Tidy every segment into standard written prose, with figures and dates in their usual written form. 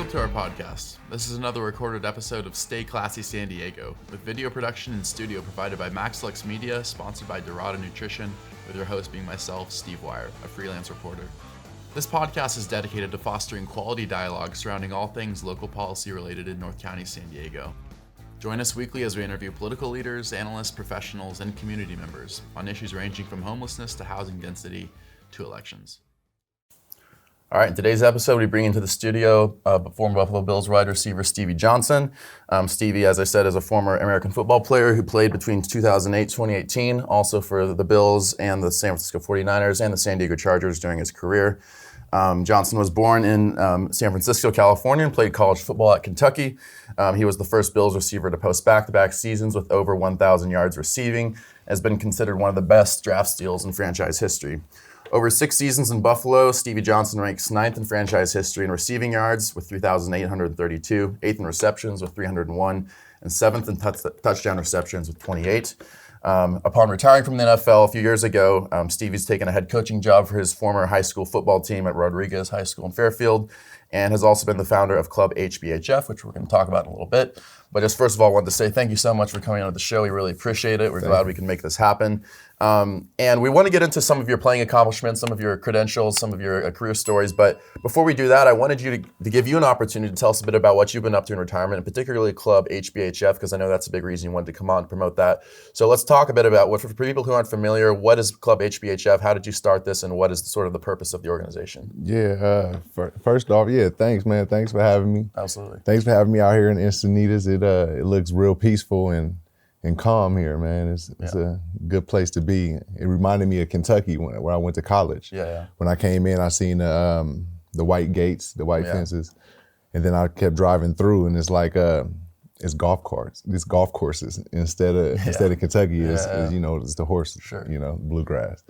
Welcome to our podcast. This is another recorded episode of Stay Classy San Diego, with video production and studio provided by MaxLux Media, sponsored by Dorada Nutrition, with your host being myself, Steve Wire, a freelance reporter. This podcast is dedicated to fostering quality dialogue surrounding all things local policy related in North County, San Diego. Join us weekly as we interview political leaders, analysts, professionals, and community members on issues ranging from homelessness to housing density to elections. All right, in today's episode, we bring into the studio former Buffalo Bills wide receiver Stevie Johnson. Stevie, as I said, is a former American football player who played between 2008 and 2018, also for the Bills and the San Francisco 49ers and the San Diego Chargers during his career. Johnson was born in San Francisco, California, and played college football at Kentucky. He was the first Bills receiver to post back-to-back seasons with over 1,000 yards receiving, has been considered one of the best draft steals in franchise history. Over 6 seasons in Buffalo, Stevie Johnson ranks 9th in franchise history in receiving yards with 3,832, 8th in receptions with 301, and 7th in touchdown receptions with 28. Upon retiring from the NFL a few years ago, Stevie's taken a head coaching job for his former high school football team at Rodriguez High School in Fairfield, and has also been the founder of Club HBHF, which we're going to talk about in a little bit. But just first of all, I wanted to say thank you so much for coming on the show. We really appreciate it. We're glad we can make this happen. And we want to get into some of your playing accomplishments, some of your credentials, some of your career stories. But before we do that, I wanted you to give you an opportunity to tell us a bit about what you've been up to in retirement, and particularly Club HBHF, because I know that's a big reason you wanted to come on to promote that. So let's talk a bit about what, for people who aren't familiar, what is Club HBHF? How did you start this, and what is sort of the purpose of the organization? Yeah, first off, thanks, man. Thanks for having me. Absolutely. Thanks for having me out here in Encinitas. It looks real peaceful and calm here, man. It's a good place to be. It reminded me of Kentucky where I went to college. Yeah. When I came in, I seen the white gates, the white fences, and then I kept driving through, and it's like it's golf courses instead of Kentucky. It's the horses, bluegrass.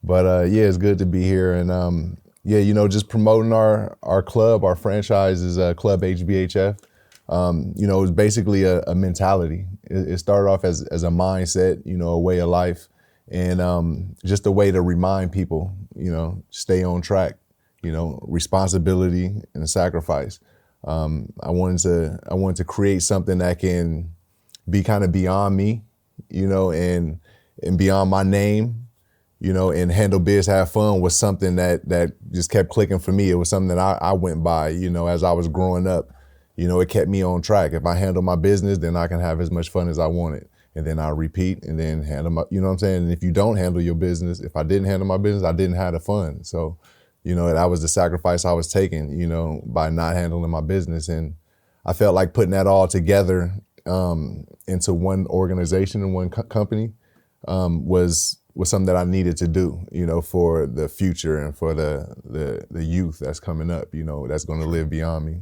But it's good to be here, and just promoting our club, our franchise is Club HBHF. It's basically a mentality. It started off as a mindset, a way of life, and just a way to remind people, stay on track, responsibility and sacrifice. I wanted to create something that can be kind of beyond me, and beyond my name, and handle biz, have fun was something that just kept clicking for me. It was something that I went by, as I was growing up. It kept me on track. If I handle my business, then I can have as much fun as I wanted. And then I'll repeat and then handle my, you know what I'm saying? And if you don't handle your business, if I didn't handle my business, I didn't have the fun. So, that was the sacrifice I was taking, by not handling my business. And I felt like putting that all together into one organization and one company was something that I needed to do, for the future and for the youth that's coming up, that's going to live beyond me.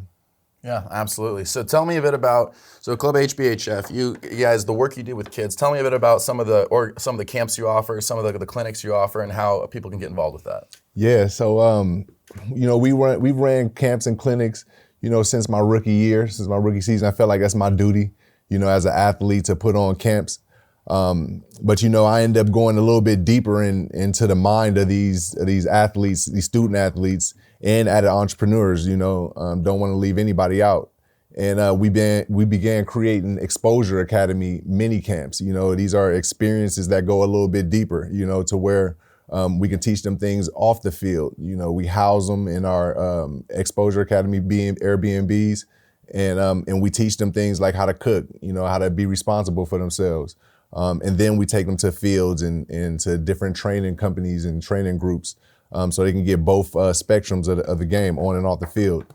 Yeah, absolutely. So tell me a bit about Club HBHF. You guys, the work you do with kids. Tell me a bit about some of the camps you offer, some of the clinics you offer, and how people can get involved with that. Yeah. So we've ran camps and clinics, since my rookie season. I felt like that's my duty, as an athlete, to put on camps. But I ended up going a little bit deeper into the mind of these athletes, these student athletes, and added entrepreneurs. Don't want to leave anybody out. And we began creating Exposure Academy mini camps. These are experiences that go a little bit deeper. To where we can teach them things off the field. We house them in our Exposure Academy Airbnbs, and we teach them things like how to cook. How to be responsible for themselves. And then we take them to fields and to different training companies and training groups, so they can get both spectrums of the game, on and off the field.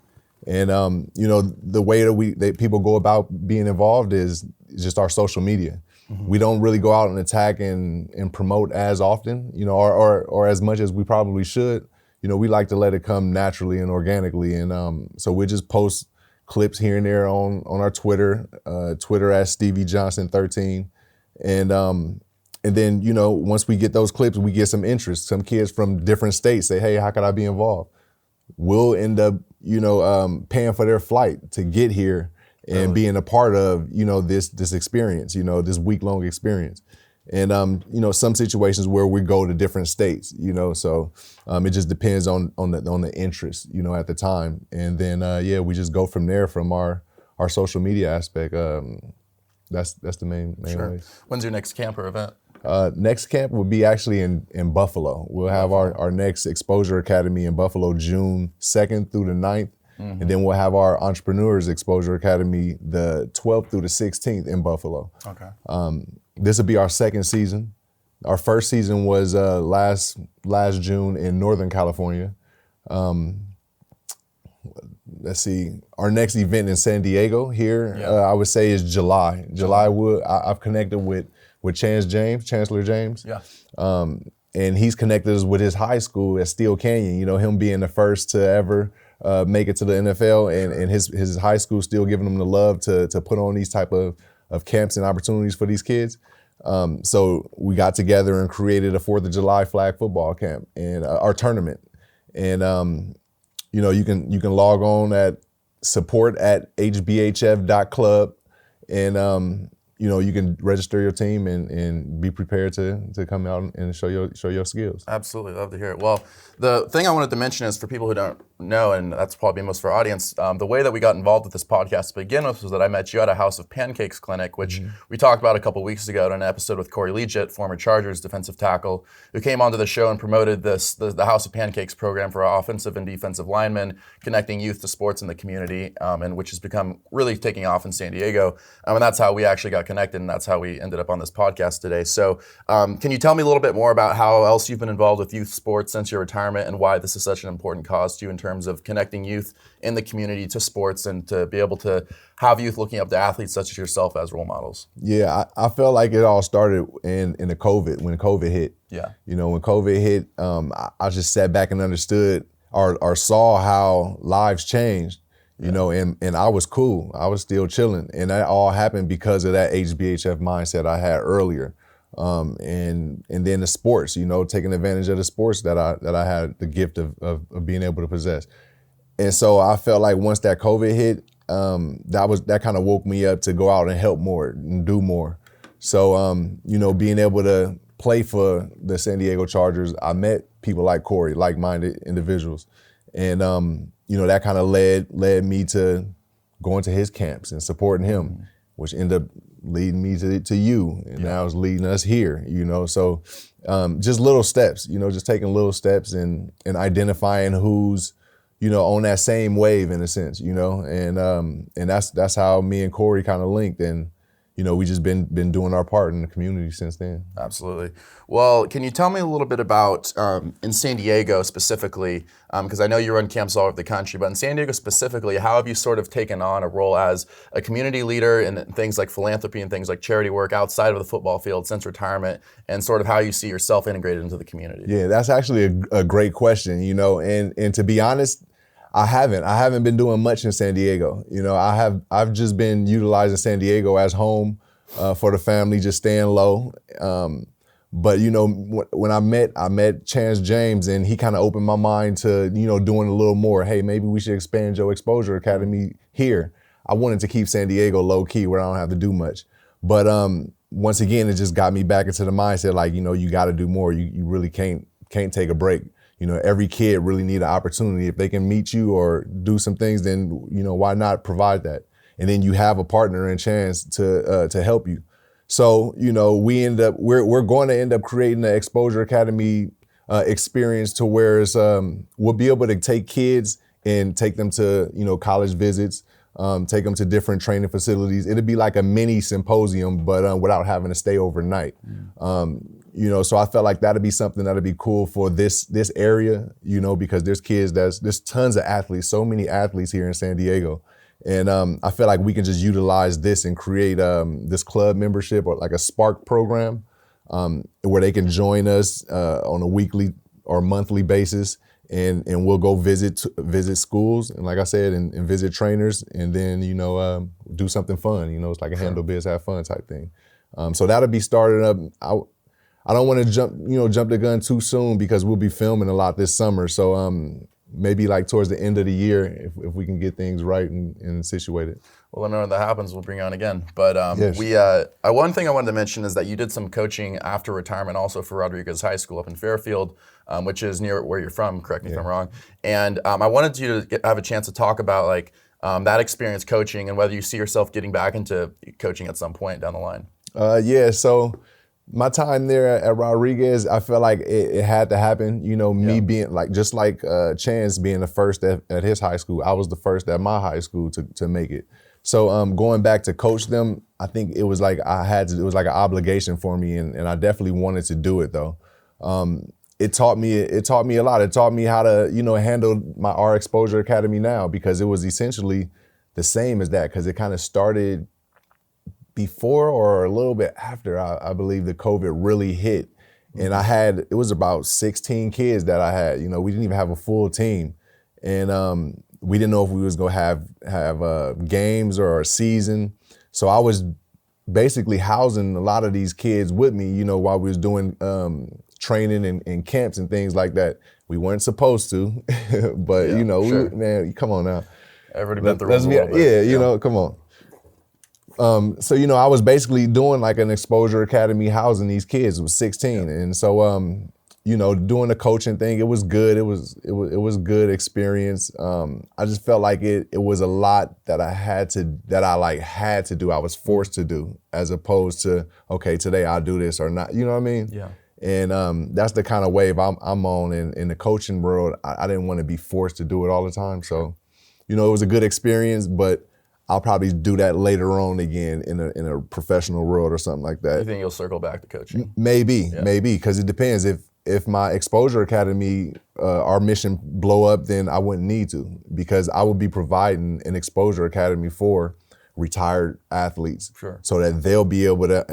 And the way that people go about being involved is just our social media. Mm-hmm. We don't really go out and attack and promote as often, or as much as we probably should. We like to let it come naturally and organically. And so we just post clips here and there on our Twitter at Stevie Johnson 13. And then, once we get those clips, we get some interest. Some kids from different states say, hey, how could I be involved? We'll end up, paying for their flight to get here and being a part of, this experience, this week-long experience. And some situations where we go to different states, so it just depends on the interest, at the time. And then we just go from there from our social media aspect. That's the main way. When's your next camp or event? Next camp will be actually in Buffalo. We'll have our next Exposure Academy in Buffalo June 2nd through the 9th. Mm-hmm. And then we'll have our Entrepreneurs Exposure Academy the 12th through the 16th in Buffalo. Okay. This will be our second season. Our first season was last June in Northern California. Let's see. Our next event in San Diego here, I would say, is July. I've connected with Chancellor James. Yeah. And he's connected us with his high school at Steel Canyon. Him being the first to ever make it to the NFL, and his high school still giving him the love to put on these type of camps and opportunities for these kids. So we got together and created a 4th of July flag football camp and our tournament. And you can log on at support@hbhf.club, and you can register your team and be prepared to come out and show your skills. Absolutely, love to hear it. Well, the thing I wanted to mention is for people who don't know, and that's probably most for our audience, the way that we got involved with this podcast to begin with was that I met you at a House of Pancakes clinic, which we talked about a couple weeks ago in an episode with Corey Legit, former Chargers defensive tackle, who came onto the show and promoted the House of Pancakes program for our offensive and defensive linemen, connecting youth to sports in the community, and which has become really taking off in San Diego. And that's how we actually got connected, and that's how we ended up on this podcast today. So can you tell me a little bit more about how else you've been involved with youth sports since your retirement, and why this is such an important cause to you in terms of connecting youth in the community to sports and to be able to have youth looking up to athletes such as yourself as role models? Yeah, I felt like it all started in the when COVID hit. Yeah. When COVID hit, I just sat back and understood or saw how lives changed. And I was cool. I was still chilling. And that all happened because of that HBHF mindset I had earlier. And then the sports, taking advantage of the sports that I had the gift of being able to possess. And so I felt like once that COVID hit, that kind of woke me up to go out and help more and do more. So, being able to play for the San Diego Chargers, I met people like Corey, like-minded individuals. And, that kind of led me to going to his camps and supporting him, which ended up leading me to you, and now it's leading us here, So just little steps, just taking little steps and identifying who's, on that same wave in a sense, and that's how me and Corey kind of linked, and we just been doing our part in the community since then. Absolutely. Well, can you tell me a little bit about, in San Diego specifically, because I know you run camps all over the country, but in San Diego specifically, how have you sort of taken on a role as a community leader in things like philanthropy and things like charity work outside of the football field since retirement, and sort of how you see yourself integrated into the community? Yeah, that's actually a great question, and to be honest, I haven't been doing much in San Diego. I've just been utilizing San Diego as home for the family, just staying low. But when I met Chance James, and he kind of opened my mind to doing a little more. Hey, maybe we should expand your Exposure Academy here. I wanted to keep San Diego low key where I don't have to do much. But once again, it just got me back into the mindset like you got to do more. You really can't take a break. Every kid really need an opportunity. If they can meet you or do some things, then, why not provide that? And then you have a partner and chance to help you. So, we're going to end up creating the Exposure Academy experience to where we'll be able to take kids and take them to, college visits, take them to different training facilities. It'll be like a mini symposium, but without having to stay overnight. So I felt like that'd be something that'd be cool for this area, because there's tons of athletes, so many athletes here in San Diego. And I feel like we can just utilize this and create this club membership or like a Spark program where they can join us on a weekly or monthly basis. And we'll go visit schools, and like I said, and visit trainers, and then, do something fun. It's like a handle biz, have fun type thing. So that'll be starting up. I don't want to jump the gun too soon because we'll be filming a lot this summer. So maybe like towards the end of the year, if we can get things right and situated. Well, whenever that happens, we'll bring you on again. But Yes. one thing I wanted to mention is that you did some coaching after retirement also for Rodriguez High School up in Fairfield, which is near where you're from, correct me if I'm wrong. And I wanted you to have a chance to talk about like that experience coaching and whether you see yourself getting back into coaching at some point down the line. Yeah, so my time there at Rodriguez, I felt like it had to happen. You know, me being like, just like Chance being the first at his high school, I was the first at my high school to make it. So going back to coach them, I think it was like it was like an obligation for me, and I definitely wanted to do it though. It taught me a lot. It taught me how to, you know, handle our Exposure Academy now, because it was essentially the same as that, because it kind of started before or a little bit after, I believe, the COVID really hit. And it was about 16 kids that I had. You know, we didn't even have a full team. And we didn't know if we was gonna have games or a season. So I was basically housing a lot of these kids with me, you know, while we was doing training and camps and things like that. We weren't supposed to, but you know, man, come on now. Everybody been through a little bit. Yeah, you know, come on. So, you know, I was basically doing like an Exposure Academy housing these kids. It was 16. And so, you know, doing the coaching thing, it was good. It was good experience. I just felt like it was a lot that I had to do. I was forced to do, as opposed to, okay, today I'll do this or not. You know what I mean? Yeah. And that's the kind of wave I'm on in the coaching world. I didn't want to be forced to do it all the time. So, you know, it was a good experience, but I'll probably do that later on again in a professional world or something like that. You think you'll circle back to coaching? Maybe, because it depends. If my Exposure Academy, our mission blow up, then I wouldn't need to, because I would be providing an Exposure Academy for retired athletes, so that they'll be able to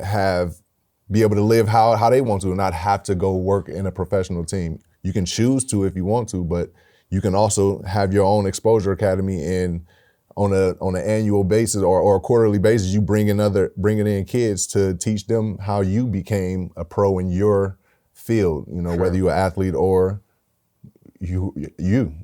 live how they want to and not have to go work in a professional team. You can choose to if you want to, but you can also have your own Exposure Academy, and on an annual basis or a quarterly basis, you bringing in kids to teach them how you became a pro in your field. You know, whether you're an athlete or you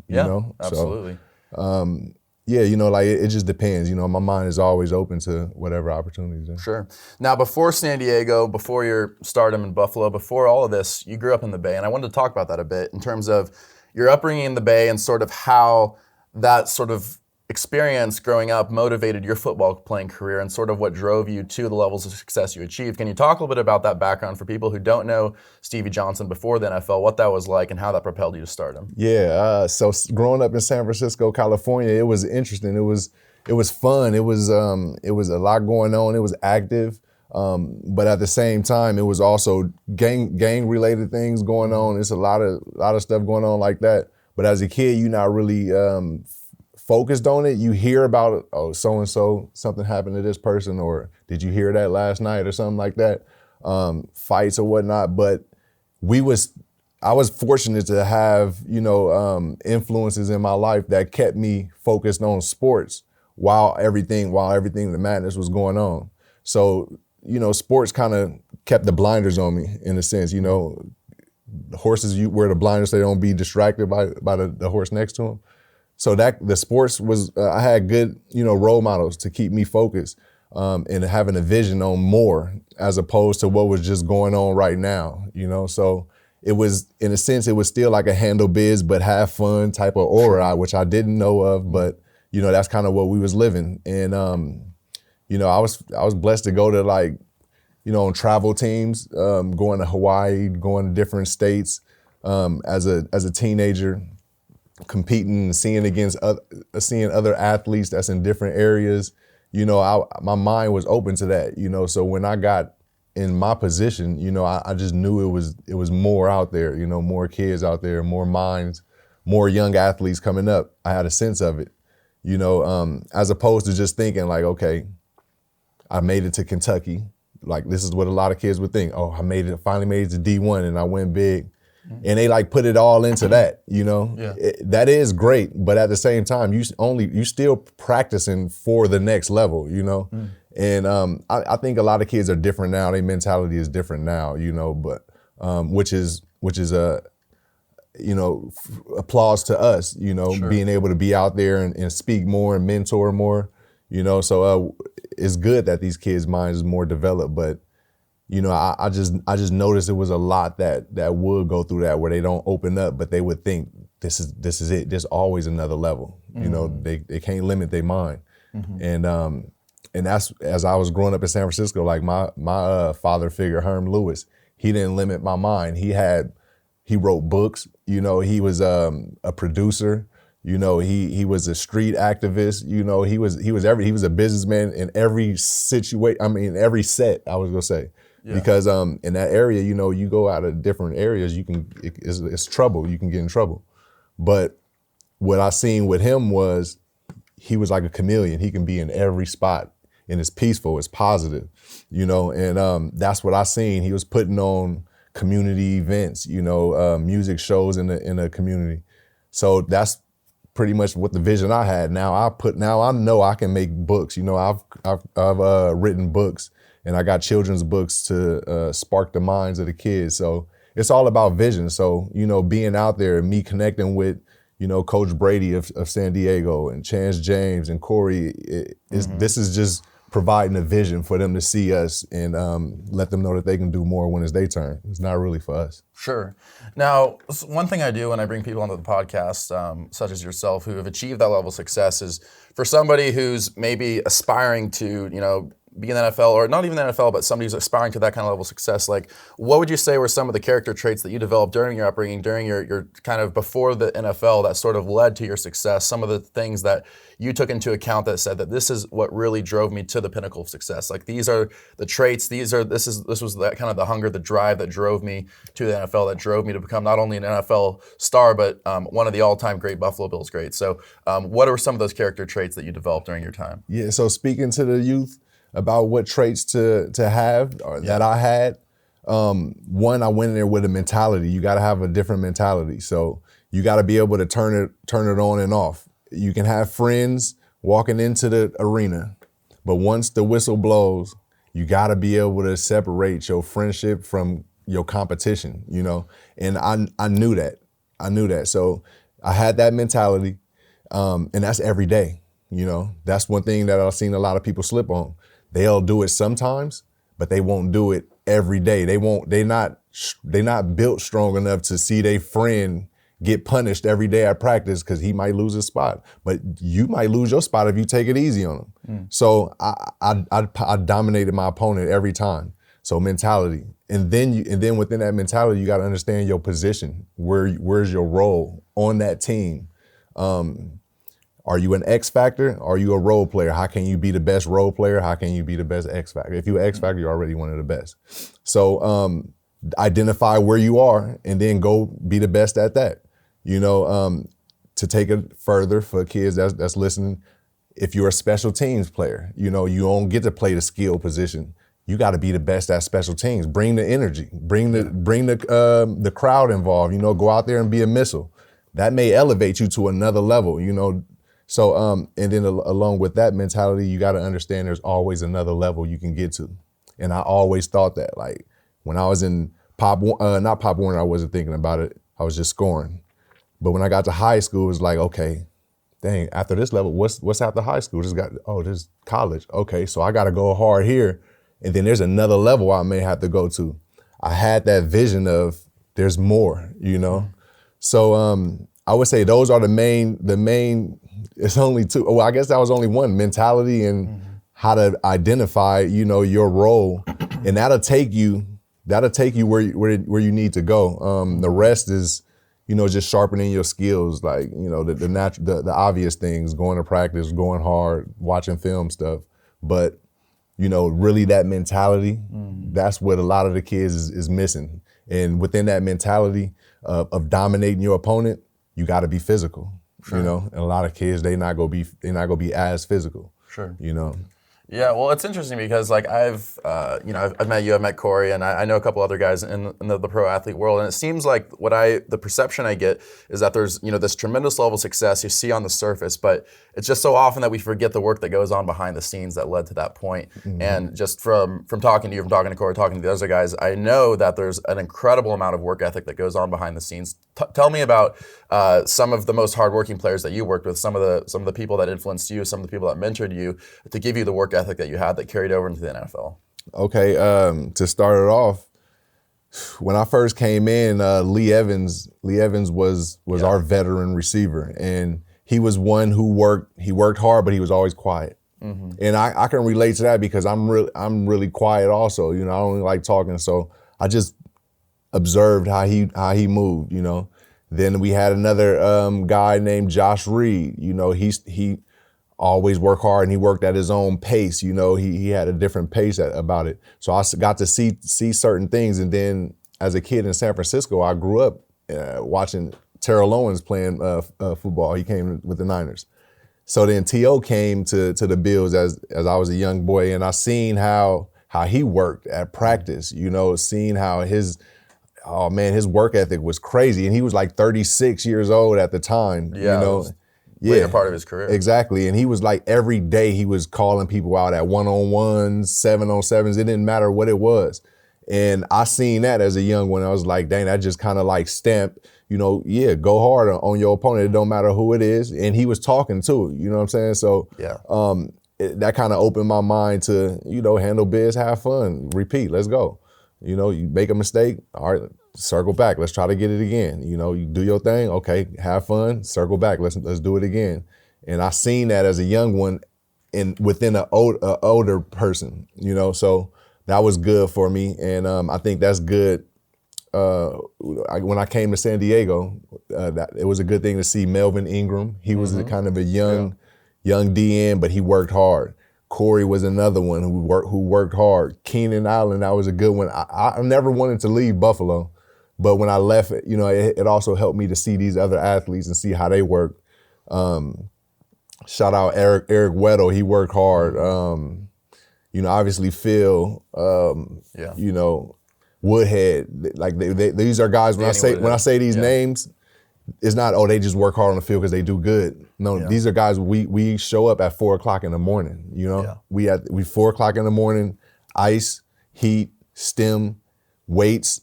know. Absolutely. So, yeah, you know, like it just depends. You know, my mind is always open to whatever opportunities there. Sure. Now, before San Diego, before your stardom in Buffalo, before all of this, you grew up in the Bay, and I wanted to talk about that a bit in terms of your upbringing in the Bay and sort of how that sort of experience growing up motivated your football playing career and sort of what drove you to the levels of success you achieved. Can you talk a little bit about that background for people who don't know Stevie Johnson before the NFL, what that was like and how that propelled you to stardom? Yeah, so growing up in San Francisco, California, it was interesting. It was fun. It was a lot going on. It was active. But at the same time, it was also gang related things going on. It's a lot of stuff going on like that. But as a kid, you're not really focused on it. You hear about it, oh, so-and-so, something happened to this person, or did you hear that last night or something like that, fights or whatnot. But I was fortunate to have, you know, influences in my life that kept me focused on sports while everything, the madness was going on. So, you know, sports kind of kept the blinders on me in a sense. You know, the horses, you wear the blinders so they don't be distracted by the horse next to them. So that the sports was, I had good, you know, role models to keep me focused and having a vision on more as opposed to what was just going on right now, you know. So it was, in a sense, it was still like a handle biz but have fun type of aura, which I didn't know of, but you know, that's kind of what we was living. And you know, I was blessed to go to, like, you know, on travel teams, going to Hawaii, going to different states as a teenager, competing and seeing other athletes that's in different areas. You know, my mind was open to that, you know. So when I got in my position, you know, I just knew it was more out there, you know, more kids out there, more minds, more young athletes coming up. I had a sense of it, you know, as opposed to just thinking like, okay, I made it to Kentucky. Like, this is what a lot of kids would think. Oh, finally made it to D1 and I went big. And they like put it all into that, you know. That is great, but at the same time, you still practicing for the next level, you know. And I think a lot of kids are different now. Their mentality is different now, you know. But which is a, you know, applause to us, you know, being able to be out there and speak more and mentor more. So it's good that these kids' minds is more developed, but I just noticed it was a lot that would go through that where they don't open up, but they would think this is it. There's always another level. They can't limit their mind, and that's as I was growing up in San Francisco. Like my father figure, Herm Lewis, he didn't limit my mind. He wrote books. He was a producer. He was a street activist. He was a businessman in every situation. I mean, every set. I was gonna say. Yeah. Because in that area, you go out of different areas, it's trouble. You can get in trouble. But what I seen with him was he was like a chameleon. He can be in every spot, and it's peaceful, it's positive, and that's what I seen. He was putting on community events, music shows in the community. So that's pretty much what the vision I had. Now I know I can make books. I've written books. And I got children's books to spark the minds of the kids. So it's all about vision. So, being out there and me connecting with, Coach Brady of San Diego and Chance James and Corey, this is just providing a vision for them to see us and let them know that they can do more when it's their turn. It's not really for us. Sure. Now, one thing I do when I bring people onto the podcast, such as yourself, who have achieved that level of success, is for somebody who's maybe aspiring to, be in the NFL, or not even the NFL, but somebody who's aspiring to that kind of level of success, like what would you say were some of the character traits that you developed during your upbringing, during your kind of before the NFL that sort of led to your success, some of the things that you took into account that said that this is what really drove me to the pinnacle of success? Like these are the traits, this was that kind of the hunger, the drive that drove me to the NFL, that drove me to become not only an NFL star, but one of the all-time great Buffalo Bills greats. So what are some of those character traits that you developed during your time? Yeah, so speaking to the youth, about what traits to have that I had. One, I went in there with a mentality. You got to have a different mentality. So you got to be able to turn it on and off. You can have friends walking into the arena, but once the whistle blows, you got to be able to separate your friendship from your competition, And I knew that. So I had that mentality, and that's every day. That's one thing that I've seen a lot of people slip on. They'll do it sometimes, but they won't do it every day. They're not built strong enough to see their friend get punished every day at practice because he might lose his spot. But you might lose your spot if you take it easy on him. So I dominated my opponent every time. So mentality. And then within that mentality, you got to understand your position. Where's your role on that team? Are you an X factor? Are you a role player? How can you be the best role player? How can you be the best X factor? If you're an X factor, you're already one of the best. So identify where you are and then go be the best at that. To take it further for kids that's listening, if you're a special teams player, you don't get to play the skill position. You got to be the best at special teams. Bring the energy. Bring the crowd involved. Go out there and be a missile. That may elevate you to another level. So, and then along with that mentality, you got to understand there's always another level you can get to. And I always thought that, like, when I was in not Pop Warner, I wasn't thinking about it. I was just scoring. But when I got to high school, it was like, okay, dang, after this level, what's after high school? This college. Okay, so I got to go hard here. And then there's another level I may have to go to. I had that vision of there's more, So I would say those are the main, it's only two. Well, I guess that was only one, mentality and how to identify, your role. And that'll take you where you need to go. The rest is, just sharpening your skills, like, the obvious things, going to practice, going hard, watching film stuff. But, really that mentality, that's what a lot of the kids is missing. And within that mentality of dominating your opponent, you got to be physical, sure. And a lot of kids, they're not gonna be as physical, sure. Yeah, well, it's interesting because like I've met you, I've met Corey, and I know a couple other guys in the pro athlete world, and it seems like the perception I get is that there's this tremendous level of success you see on the surface, but it's just so often that we forget the work that goes on behind the scenes that led to that point. Mm-hmm. And just from talking to you, from talking to Corey, talking to the other guys, I know that there's an incredible amount of work ethic that goes on behind the scenes. Tell me about some of the most hardworking players that you worked with, some of the people that influenced you, some of the people that mentored you to give you the work ethic that you had that carried over into the NFL. Okay, to start it off, when I first came in, Lee Evans was our veteran receiver, and he was one who worked hard, but he was always quiet. Mm-hmm. And I can relate to that because I'm really quiet also. I don't really like talking, so I just observed how he moved. Then we had another guy named Josh Reed. He always worked hard and he worked at his own pace. He had a different pace about it. So I got to see certain things. And then as a kid in San Francisco, I grew up watching Terrell Owens playing football. He came with the Niners. So then T.O. came to the Bills as I was a young boy, and I seen how he worked at practice, seeing how his work ethic was crazy. And he was like 36 years old at the time, Later part of his career. Exactly. And he was like every day he was calling people out at 1-on-1s, 7-on-7s. It didn't matter what it was. And I seen that as a young one. I was like, dang, that just kind of like stamped, go hard on your opponent. It don't matter who it is. And he was talking too, you know what I'm saying? So that kind of opened my mind to, handle biz, have fun, repeat, let's go. You make a mistake, all right, circle back, let's try to get it again. You do your thing, okay, have fun, circle back, let's do it again. And I seen that as a young one within an older person, so that was good for me. And I think that's good. When I came to San Diego, it was a good thing to see Melvin Ingram. He was kind of a young DN, but he worked hard. Corey was another one who worked hard. Keenan Allen, that was a good one. I never wanted to leave Buffalo, but when I left, it also helped me to see these other athletes and see how they work. Shout out Eric Weddle, he worked hard. Obviously Phil, Woodhead, like these are guys. When I say these names, it's not they just work hard on the field because they do good. No, these are guys we show up at 4:00 in the morning. We 4:00 in the morning, ice, heat, stem, weights,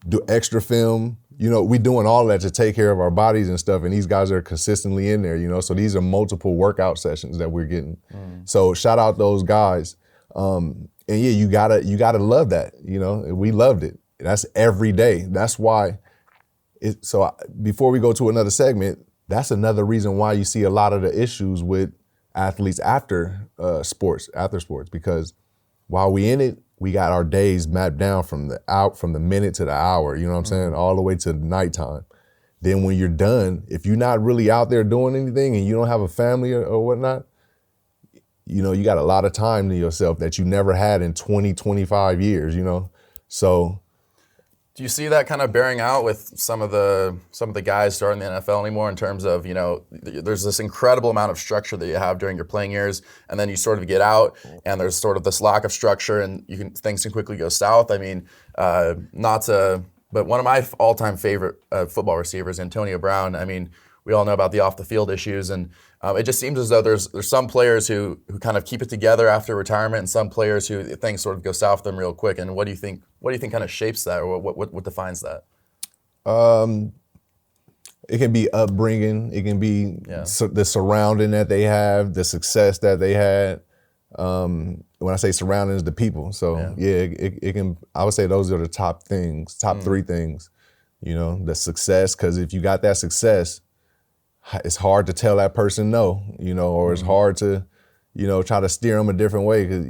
do extra film. We doing all that to take care of our bodies and stuff. And these guys are consistently in there. So these are multiple workout sessions that we're getting. So shout out those guys. And yeah, you gotta love that. We loved it. That's every day. That's why. Before we go to another segment, that's another reason why you see a lot of the issues with athletes after sports, because while we in it, we got our days mapped down from the minute to the hour, you know what I'm saying, all the way to nighttime. Then when you're done, if you're not really out there doing anything and you don't have a family or whatnot, you got a lot of time to yourself that you never had in 20, 25 years, So do you see that kind of bearing out with some of the guys starting the NFL anymore in terms of, there's this incredible amount of structure that you have during your playing years, and then you sort of get out and there's sort of this lack of structure and things can quickly go south. I mean, but one of my all-time favorite football receivers, Antonio Brown, I mean, we all know about the off-the-field issues, and it just seems as though there's some players who kind of keep it together after retirement, and some players who things sort of go south for them real quick. And what do you think kind of shapes that, or what defines that? It can be upbringing. It can be the surrounding that they have, the success that they had. When I say surroundings, the people. So it can. I would say those are the top three things. The success, because if you got that success, it's hard to tell that person no, or it's hard to, try to steer them a different way because,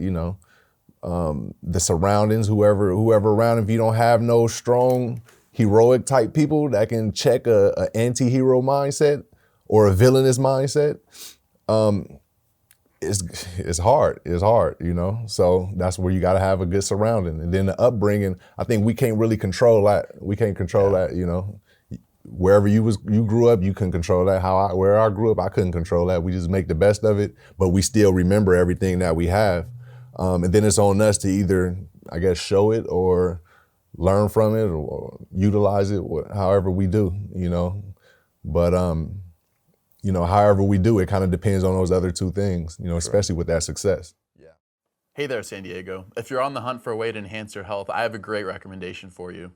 the surroundings, whoever around, if you don't have no strong, heroic type people that can check a anti-hero mindset or a villainous mindset, it's hard. It's hard, So that's where you got to have a good surrounding. And then the upbringing, I think we can't really control that. We can't control that, wherever you grew up, you couldn't control that. Where I grew up, I couldn't control that. We just make the best of it, but we still remember everything that we have. And then it's on us to either, I guess, show it or learn from it or utilize it, however we do, But, however we do, it kind of depends on those other two things, especially with that success. Yeah. Hey there, San Diego. If you're on the hunt for a way to enhance your health, I have a great recommendation for you.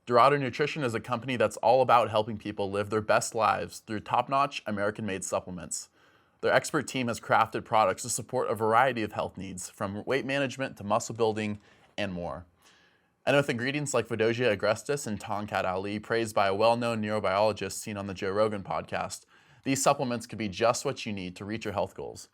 Dorado Nutrition is a company that's all about helping people live their best lives through top-notch American-made supplements. Their expert team has crafted products to support a variety of health needs, from weight management to muscle building and more. And with ingredients like Vidosia agrestis and Tongkat Ali, praised by a well-known neurobiologist seen on the Joe Rogan podcast, these supplements could be just what you need to reach your health goals.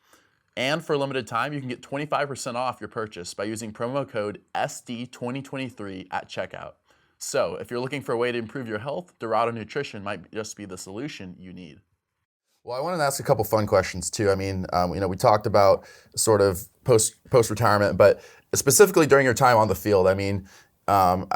And for a limited time, you can get 25% off your purchase by using promo code SD2023 at checkout. So if you're looking for a way to improve your health, Dorado Nutrition might just be the solution you need. Well, I wanted to ask a couple fun questions too. I mean, we talked about sort of post-retirement, but specifically during your time on the field, I mean,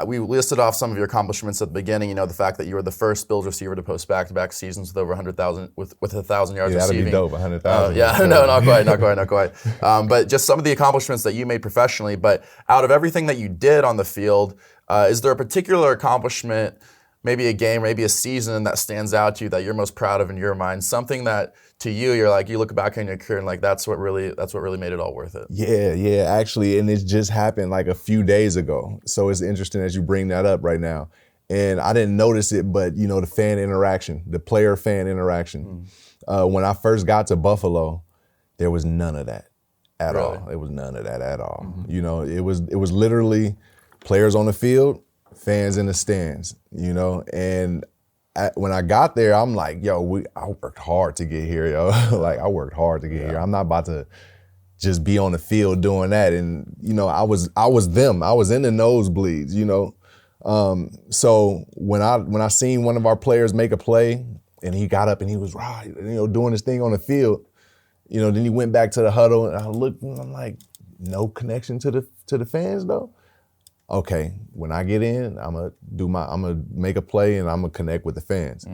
we listed off some of your accomplishments at the beginning. The fact that you were the first Bills receiver to post back-to-back seasons with over 1,000 with 1,000 yards receiving. That'd be dope, 100,000. No, not quite. But just some of the accomplishments that you made professionally. But out of everything that you did on the field, is there a particular accomplishment, maybe a game, maybe a season that stands out to you that you're most proud of in your mind? Something that to you, you're like, you look back in your career and like, that's what really made it all worth it. Yeah, actually, and it just happened like a few days ago. So it's interesting as you bring that up right now. And I didn't notice it, but the fan interaction, the player-fan interaction. When I first got to Buffalo, there was none of that at all. It was none of that at all. Mm-hmm. It was literally players on the field, fans in the stands, and when I got there, I'm like, yo, I worked hard to get here, yo. Like, I worked hard to get here. I'm not about to just be on the field doing that. And, I was them. I was in the nosebleeds, So when I seen one of our players make a play and he got up and he was doing his thing on the field, then he went back to the huddle and I looked and I'm like, no connection to the fans though. Okay, when I get in, I'm gonna make a play and I'm gonna connect with the fans.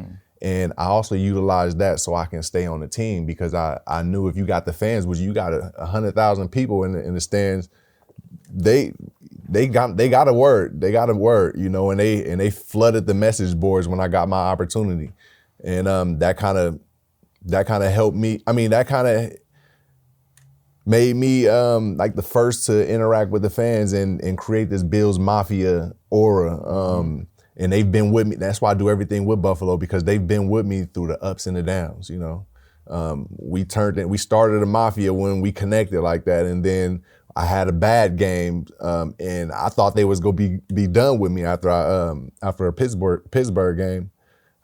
And I also utilize that so I can stay on the team because I knew if you got the fans, which you got 100,000 people in the stands, they got a word, and they flooded the message boards when I got my opportunity, and that kind of helped me. I mean, that kind of made me like the first to interact with the fans and create this Bills Mafia aura. And they've been with me. That's why I do everything with Buffalo, because they've been with me through the ups and the downs, We started a Mafia when we connected like that, and then I had a bad game, and I thought they was gonna be done with me after a Pittsburgh game.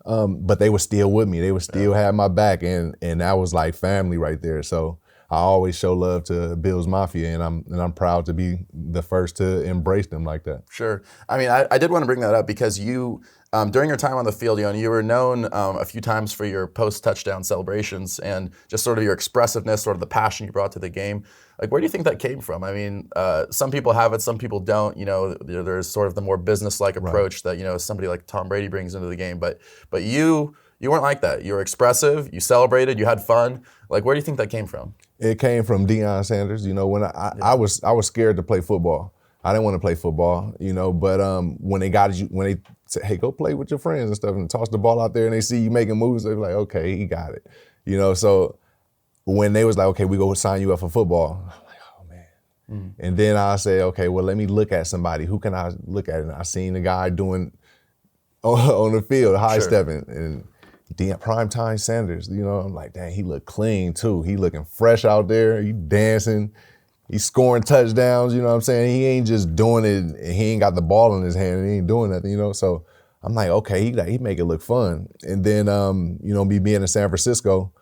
But they were still with me. They would still have my back, and that was like family right there. So I always show love to Bills Mafia, and I'm proud to be the first to embrace them like that. Sure. I mean, I did want to bring that up because you, during your time on the field, you were known a few times for your post-touchdown celebrations and just sort of your expressiveness, sort of the passion you brought to the game. Like, where do you think that came from? I mean, some people have it, some people don't. There's sort of the more business-like approach that somebody like Tom Brady brings into the game. But you weren't like that. You were expressive. You celebrated. You had fun. Like, where do you think that came from? It came from Deion Sanders. When I was scared to play football. I didn't want to play football, but when they said, hey, go play with your friends and stuff and toss the ball out there and they see you making moves, they're like, okay, he got it. So when they was like, okay, we go sign you up for football, I'm like, oh man. And then I say, okay, well, let me look at somebody. Who can I look at? And I seen a guy doing on the field, high stepping, and Primetime Sanders, I'm like, dang, he look clean too. He looking fresh out there. He dancing. He's scoring touchdowns, you know what I'm saying? He ain't just doing it, and he ain't got the ball in his hand and he ain't doing nothing, So I'm like, okay, he make it look fun. And then, me being in San Francisco,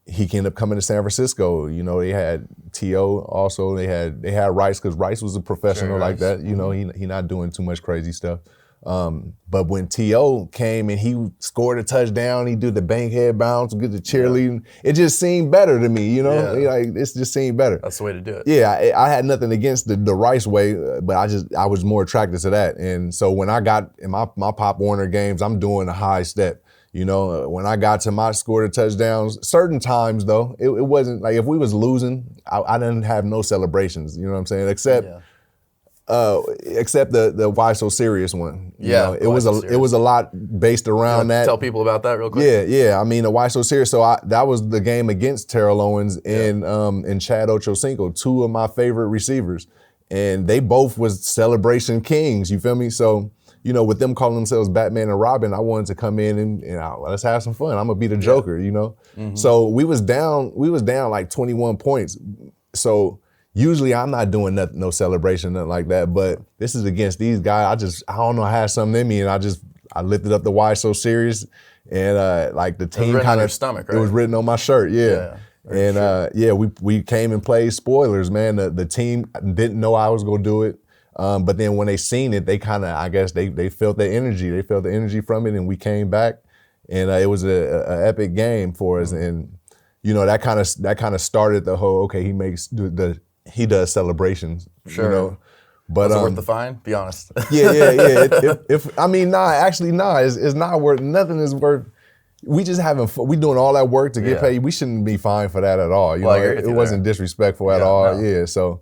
he ended up coming to San Francisco. They had T.O. also. They had Rice, because Rice was a professional like that. He not doing too much crazy stuff. But when T.O. came and he scored a touchdown, he did the bank head bounce, get the cheerleading. It just seemed better to me, you know? Like, it just seemed better. That's the way to do it. Yeah, I had nothing against the Rice way, but I was more attracted to that. And so when I got in my Pop Warner games, I'm doing a high step. You know, when I got to my score of touchdowns, certain times though, it wasn't like if we was losing, I didn't have no celebrations. You know what I'm saying? Except the Why So Serious one. You know, it was a lot based around that. Tell people about that real quick. Yeah. I mean, the Why So Serious. So that was the game against Terrell Owens and Chad Ochocinco, two of my favorite receivers, and they both was celebration kings. You feel me? So, you know, with them calling themselves Batman and Robin, I wanted to come in and let's have some fun. I'm gonna be the Joker, you know. Mm-hmm. So we was down like 21 points. So usually I'm not doing nothing, no celebration, nothing like that. But this is against these guys. I don't know, I had something in me, and I lifted up the Why So Serious, and like the team kind of stomach, right? It was written on my shirt, yeah. And we came and played spoilers, man. The team didn't know I was gonna do it. But then when they seen it, they kind of, I guess, they felt the energy. They felt the energy from it, and we came back, and it was a epic game for us. And you know, that kind of started the whole. Okay, he does celebrations. Sure. You know? But was it worth the fine? Be honest. Yeah. It's not worth. Nothing is worth. We just having fun. We doing all that work to get paid. We shouldn't be fined for that at all. You know, it wasn't disrespectful at all. No. Yeah. So.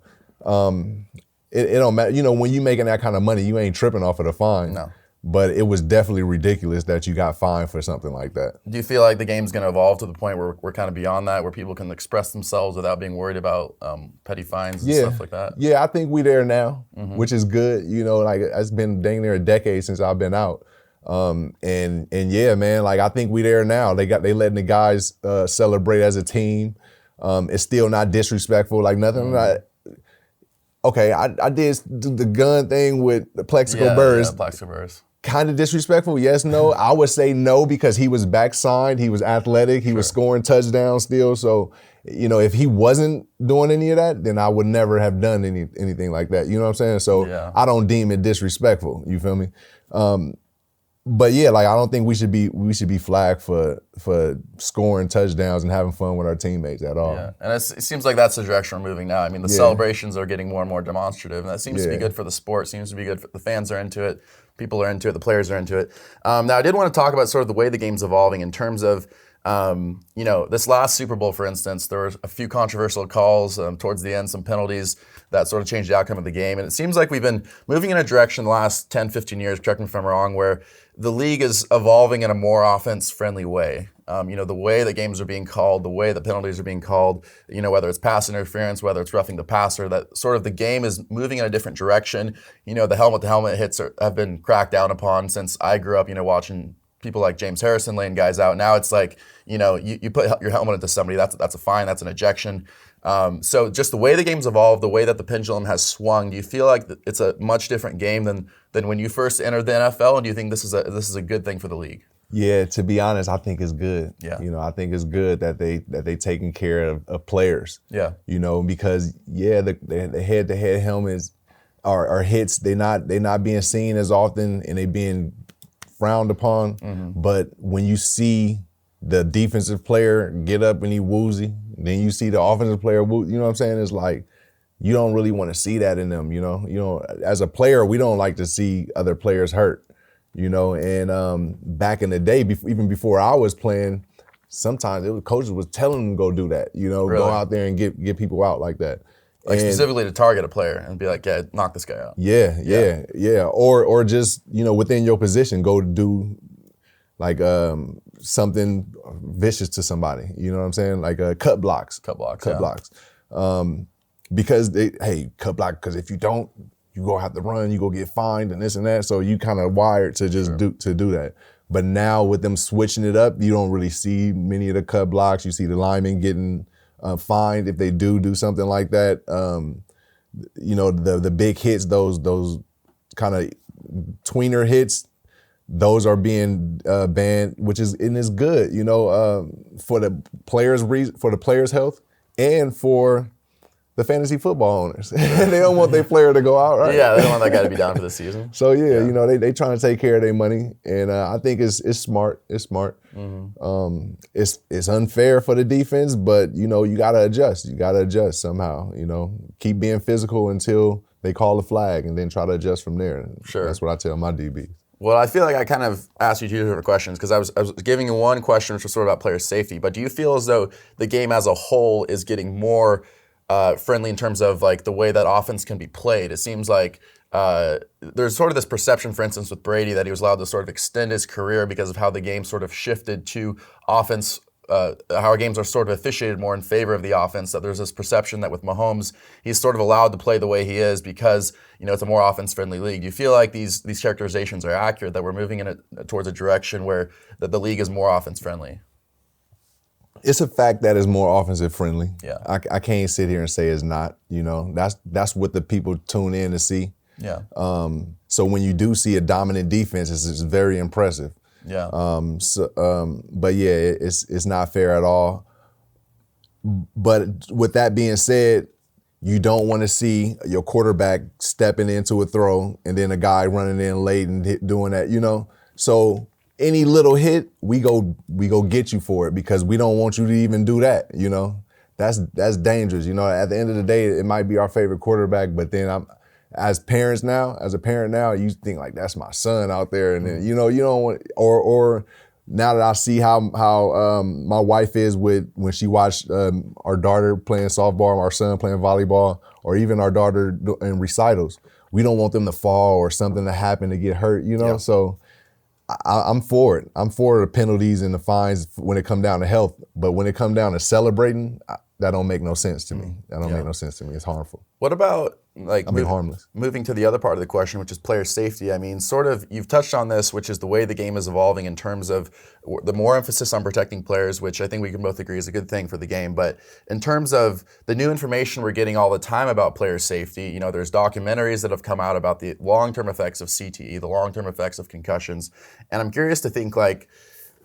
It don't matter. You know, when you making that kind of money, you ain't tripping off of the fine. No. But it was definitely ridiculous that you got fined for something like that. Do you feel like the game's going to evolve to the point where we're kind of beyond that, where people can express themselves without being worried about petty fines and stuff like that? Yeah, I think we there now, which is good. You know, like it's been dang near a decade since I've been out. And yeah, man, like I think we there now. They letting the guys celebrate as a team. It's still not disrespectful, like nothing. Okay, I did the gun thing with the Plexico Burrs. Yeah, Plexico Burrs. Kind of disrespectful, yes, no. I would say no because he was back signed, he was athletic, he was scoring touchdowns still. So, you know, if he wasn't doing any of that, then I would never have done anything like that. You know what I'm saying? So I don't deem it disrespectful. You feel me? But yeah, like I don't think we should be flagged for scoring touchdowns and having fun with our teammates at all. Yeah, and it seems like that's the direction we're moving now. I mean, the celebrations are getting more and more demonstrative, and that seems to be good for the sport. Seems to be good for the fans are into it, people are into it, the players are into it. Now, I did want to talk about sort of the way the game's evolving in terms of, you know, this last Super Bowl, for instance, there were a few controversial calls towards the end, some penalties that sort of changed the outcome of the game. And it seems like we've been moving in a direction the last 10, 15 years, correct me if I'm wrong, where the league is evolving in a more offense-friendly way. You know, the way that games are being called, the way that penalties are being called, you know, whether it's pass interference, whether it's roughing the passer, that sort of the game is moving in a different direction. You know, the helmet-to-helmet hits have been cracked down upon since I grew up, you know, watching people like James Harrison laying guys out. Now it's like, you know, you put your helmet into somebody, that's a fine, that's an ejection. So just the way the game's evolved, the way that the pendulum has swung, do you feel like it's a much different game than when you first entered the NFL? And do you think this is a good thing for the league? Yeah, to be honest, I think it's good. Yeah. You know, I think it's good that they taking care of players. Yeah. You know, because the head-to-head helmets are hits. They not being seen as often, and they being frowned upon. Mm-hmm. But when you see the defensive player get up and he woozy, then you see the offensive player woozy, you know what I'm saying? It's like you don't really want to see that in them, you know. You know, as a player, we don't like to see other players hurt, you know. And back in the day, even before I was playing, sometimes coaches was telling them to go do that, you know, really? Go out there and get people out like that. Like specifically to target a player and be like, yeah, knock this guy out. Yeah. Or just, you know, within your position, go do like something vicious to somebody. You know what I'm saying? Like cut blocks. Cut blocks. Because cut block, because if you don't, you gonna have to run, you go get fined and this and that. So you kind of wired to just do that. But now with them switching it up, you don't really see many of the cut blocks. You see the linemen getting fined if they do something like that. You know, the big hits, those kind of tweener hits, those are being banned, which is good, you know, for the players' health and for the fantasy football owners. They don't want their player to go out, right? Yeah, they don't want that guy to be down for the season. So yeah, you know, they trying to take care of their money, and I think it's smart. It's smart. Mm-hmm. It's unfair for the defense, but you know, you gotta adjust. You gotta adjust somehow. You know, keep being physical until they call a flag, and then try to adjust from there. Sure. That's what I tell my DBs. Well, I feel like I kind of asked you two different questions because I was giving you one question which was sort of about player safety, but do you feel as though the game as a whole is getting more friendly in terms of like the way that offense can be played? It seems like there's sort of this perception, for instance, with Brady that he was allowed to sort of extend his career because of how the game sort of shifted to offense, how our games are sort of officiated more in favor of the offense, that there's this perception that with Mahomes, he's sort of allowed to play the way he is because, you know, it's a more offense-friendly league. Do you feel like these characterizations are accurate, that we're moving towards a direction where the league is more offense-friendly? It's a fact that it's more offensive friendly. Yeah. I can't sit here and say it's not. You know, that's what the people tune in to see. Yeah. So when you do see a dominant defense, it's very impressive. Yeah. But yeah, it's not fair at all. But with that being said, you don't want to see your quarterback stepping into a throw and then a guy running in late and doing that, you know? So any little hit, we go get you for it because we don't want you to even do that, you know? That's dangerous. You know, at the end of the day, it might be our favorite quarterback, but then as a parent now, you think like, that's my son out there. And then, you know, you don't want, or now that I see how my wife is when she watched our daughter playing softball, our son playing volleyball, or even our daughter in recitals, we don't want them to fall or something to happen to get hurt, you know? Yeah. So I'm for it. I'm for the penalties and the fines when it come down to health. But when it come down to celebrating, that don't make no sense to me. That don't make no sense to me. It's harmful. What about harmless. Moving to the other part of the question, which is player safety. I mean, sort of, you've touched on this, which is the way the game is evolving in terms of the more emphasis on protecting players, which I think we can both agree is a good thing for the game. But in terms of the new information we're getting all the time about player safety, you know, there's documentaries that have come out about the long-term effects of CTE, the long-term effects of concussions. And I'm curious to think like,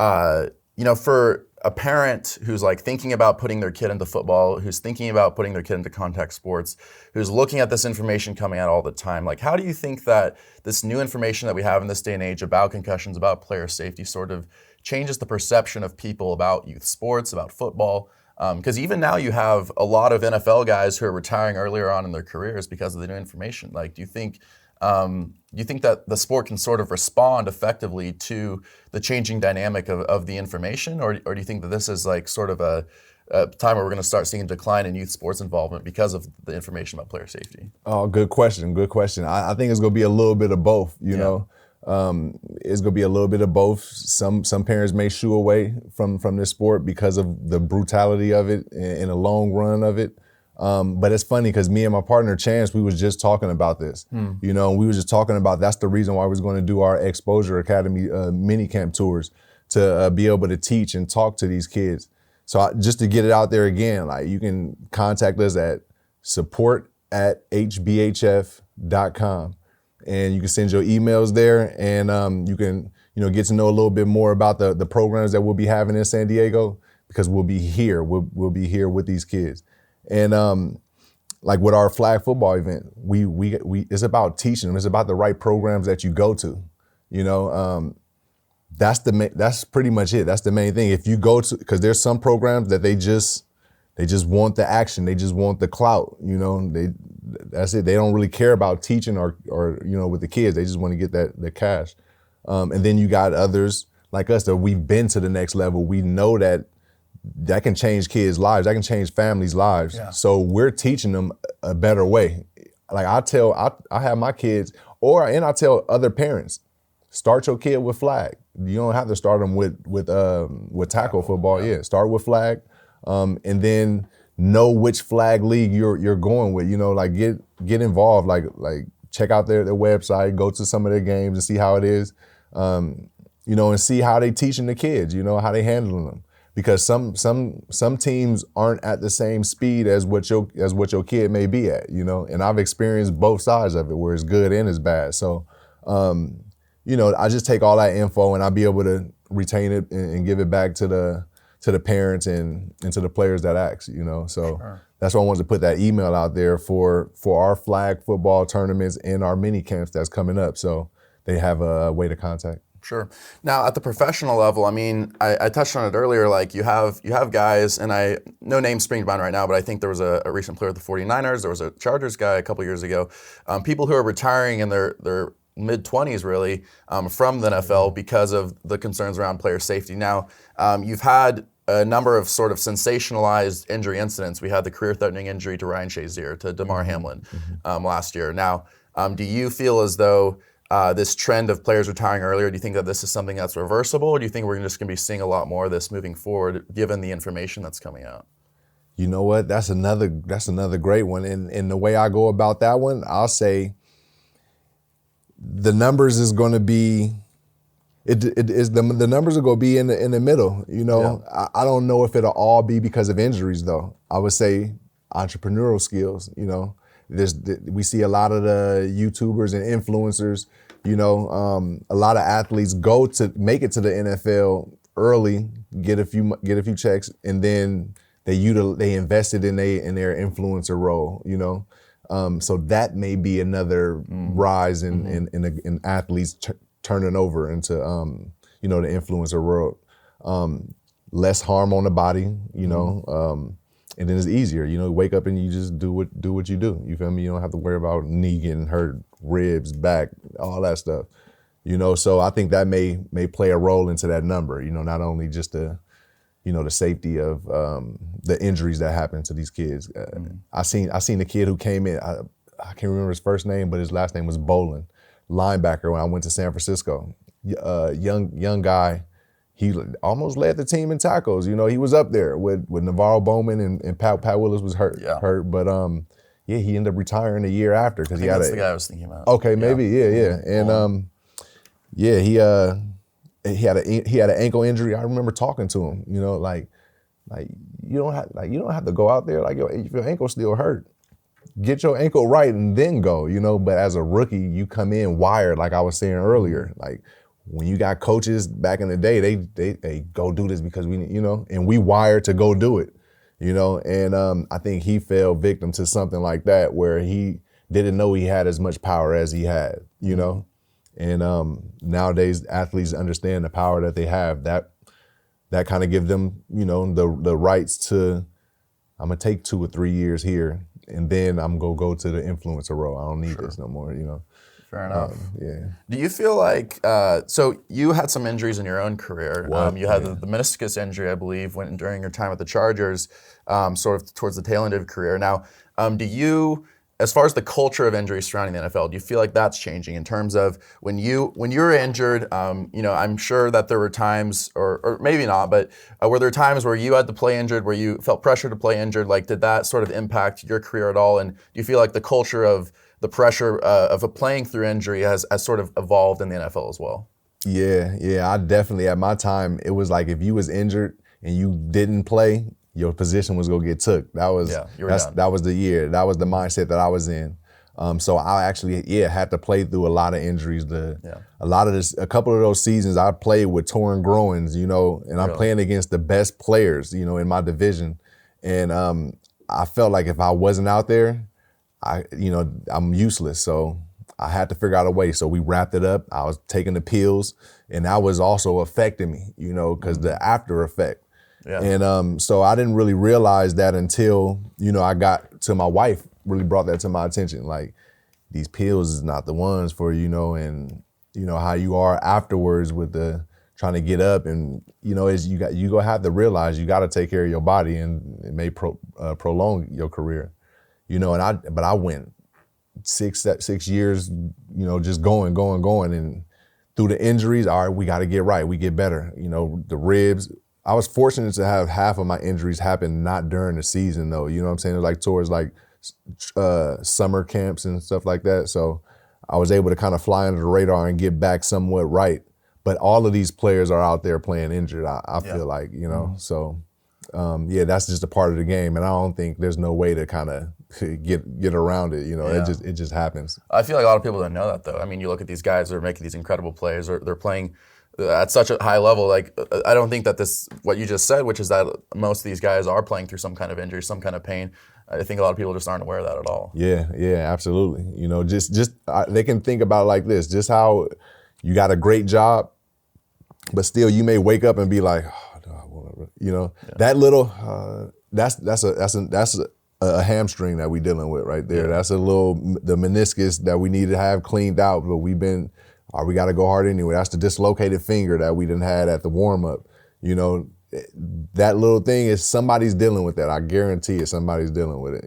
you know, for a parent who's like thinking about putting their kid into football, who's thinking about putting their kid into contact sports, who's looking at this information coming out all the time, like how do you think that this new information that we have in this day and age about concussions, about player safety sort of changes the perception of people about youth sports, about football? Because even now you have a lot of NFL guys who are retiring earlier on in their careers because of the new information. Like, do you think that the sport can sort of respond effectively to the changing dynamic of the information, or do you think that this is like sort of a time where we're going to start seeing a decline in youth sports involvement because of the information about player safety? Oh, good question. Good question. I think it's going to be a little bit of both. You know, it's going to be a little bit of both. Some parents may shoo away from this sport because of the brutality of it and the long run of it. But it's funny because me and my partner Chance, we was just talking about this. You know, we was just talking about that's the reason why we was going to do our Exposure Academy mini camp tours to be able to teach and talk to these kids. So just to get it out there again, like you can contact us at support@hbhf.com, and you can send your emails there, and you can get to know a little bit more about the programs that we'll be having in San Diego, because we'll be here. We'll be here with these kids. And like with our flag football event, we it's about teaching them. It's about the right programs that you go to. You know, that's pretty much it. That's the main thing. If you go to, because there's some programs that they just want the action. They just want the clout. You know, that's it. They don't really care about teaching or with the kids. They just want to get the cash. And then you got others like us that we've been to the next level. We know that can change kids' lives. That can change families' lives. Yeah. So we're teaching them a better way. Like I have my kids, and I tell other parents, start your kid with flag. You don't have to start them with tackle football. Yeah, start with flag, and then know which flag league you're going with. You know, like get involved. Like check out their website, go to some of their games and see how it is. And see how they teaching the kids. You know, how they handling them. Because some teams aren't at the same speed as what your kid may be at, and I've experienced both sides of it, where it's good and it's bad. So, I just take all that info and I'll be able to retain it and give it back to to the parents and to the players that ask, So that's why I wanted to put that email out there for our flag football tournaments and our mini camps that's coming up, so they have a way to contact. Sure. Now, at the professional level, I mean, I touched on it earlier, like you have guys, and no names spring to mind right now, but I think there was a recent player with the 49ers, there was a Chargers guy a couple years ago, people who are retiring in their mid-20s really from the NFL because of the concerns around player safety. Now, you've had a number of sort of sensationalized injury incidents. We had the career-threatening injury to Ryan Shazier, to Damar Hamlin last year. Now, do you feel as though this trend of players retiring earlier, do you think that this is something that's reversible, or do you think we're just going to be seeing a lot more of this moving forward, given the information that's coming out? You know what? That's another great one. And the way I go about that one, I'll say the numbers is going to be the numbers are going to be in the middle. Yeah. I don't know if it'll all be because of injuries though. I would say entrepreneurial skills. We see a lot of the YouTubers and influencers, a lot of athletes go to make it to the NFL early, get a few checks, and then they invested in their influencer role, so that may be another rise in athletes turning over into the influencer world. Less harm on the body, and then it's easier, wake up and you just do what you do. You feel me? You don't have to worry about knee getting hurt, ribs, back, all that stuff. So I think that may play a role into that number, not only just the safety of the injuries that happen to these kids. I seen the kid who came in, I can't remember his first name, but his last name was Bolin, linebacker when I went to San Francisco. Young guy. He almost led the team in tackles. He was up there with Navarro Bowman and Pat Willis was hurt. But he ended up retiring a year after because he had that's the guy I was thinking about. Okay, maybe, yeah. And he had an ankle injury. I remember talking to him. Like you don't have to go out there like if your ankle still hurt, get your ankle right and then go. But as a rookie, you come in wired, like I was saying earlier, like. When you got coaches back in the day, they go do this because and we wired to go do it, and I think he fell victim to something like that where he didn't know he had as much power as he had, and nowadays athletes understand the power that they have, that kind of give them, the rights to, I'm gonna take 2 or 3 years here and then I'm gonna go to the influencer role. I don't need this no more, Fair enough. Yeah. Do you feel like, so you had some injuries in your own career. You had the meniscus injury, I believe, during your time at the Chargers, sort of towards the tail end of your career. Now, do you, as far as the culture of injuries surrounding the NFL, do you feel like that's changing in terms of when you were injured, I'm sure that there were times, or maybe not, but were there times where you had to play injured, where you felt pressure to play injured? Like, did that sort of impact your career at all? And do you feel like the culture of the pressure of playing through injury has sort of evolved in the NFL as well? Yeah, I definitely, at my time, it was like if you was injured and you didn't play, your position was gonna get took. That was the year. That was the mindset that I was in. So I actually, had to play through a lot of injuries. A couple of those seasons I played with torn groins, and I'm playing against the best players, in my division. And I felt like if I wasn't out there, I'm useless. So I had to figure out a way. So we wrapped it up. I was taking the pills, and that was also affecting me, because the after effect. Yeah. And so I didn't really realize that until, I got to my wife, really brought that to my attention. Like, these pills is not the ones for, and how you are afterwards with the trying to get up, and is you gonna have to realize you got to take care of your body, and it may prolong your career. But I went 6 years, just going, and through the injuries, all right, we got to get right, we get better. The ribs. I was fortunate to have half of my injuries happen not during the season, though. You know what I'm saying? Like towards summer camps and stuff like that. So I was able to kind of fly under the radar and get back somewhat right. But all of these players are out there playing injured. I feel like, So. That's just a part of the game, and I don't think there's no way to kind of get around it. It just happens. I feel like a lot of people don't know that, though. I mean, you look at these guys that are making these incredible plays, or they're playing at such a high level. Like, I don't think that what you just said, which is that most of these guys are playing through some kind of injury, some kind of pain. I think a lot of people just aren't aware of that at all. Yeah, absolutely. They can think about it like this: just how you got a great job, but still you may wake up and be like, oh, no, whatever. That little that's a hamstring that we dealing with right there. Yeah. That's the meniscus that we need to have cleaned out, but we got to go hard anyway. That's the dislocated finger that we done had at the warm up. That little thing is somebody's dealing with that. I guarantee it, somebody's dealing with it,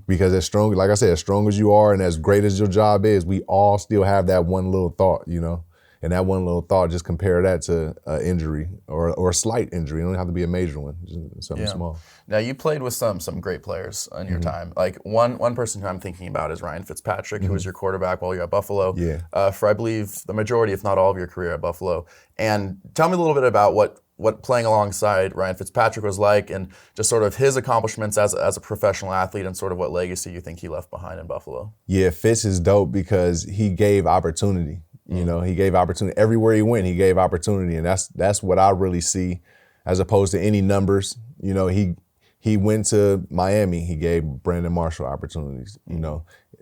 because as strong, like I said, as strong as you are and as great as your job is, we all still have that one little thought, and that one little thought, just compare that to an injury or a slight injury. It don't have to be a major one, just something small. Now, you played with some great players in your time. Like one person who I'm thinking about is Ryan Fitzpatrick, who was your quarterback while you were at Buffalo. Yeah. For I believe the majority, if not all of your career at Buffalo. And tell me a little bit about what playing alongside Ryan Fitzpatrick was like, and just sort of his accomplishments as a professional athlete, and sort of what legacy you think he left behind in Buffalo. Yeah, Fitz is dope because he gave opportunity. He gave opportunity everywhere he went. He gave opportunity, and that's what I really see, as opposed to any numbers. He went to Miami. He gave Brandon Marshall opportunities.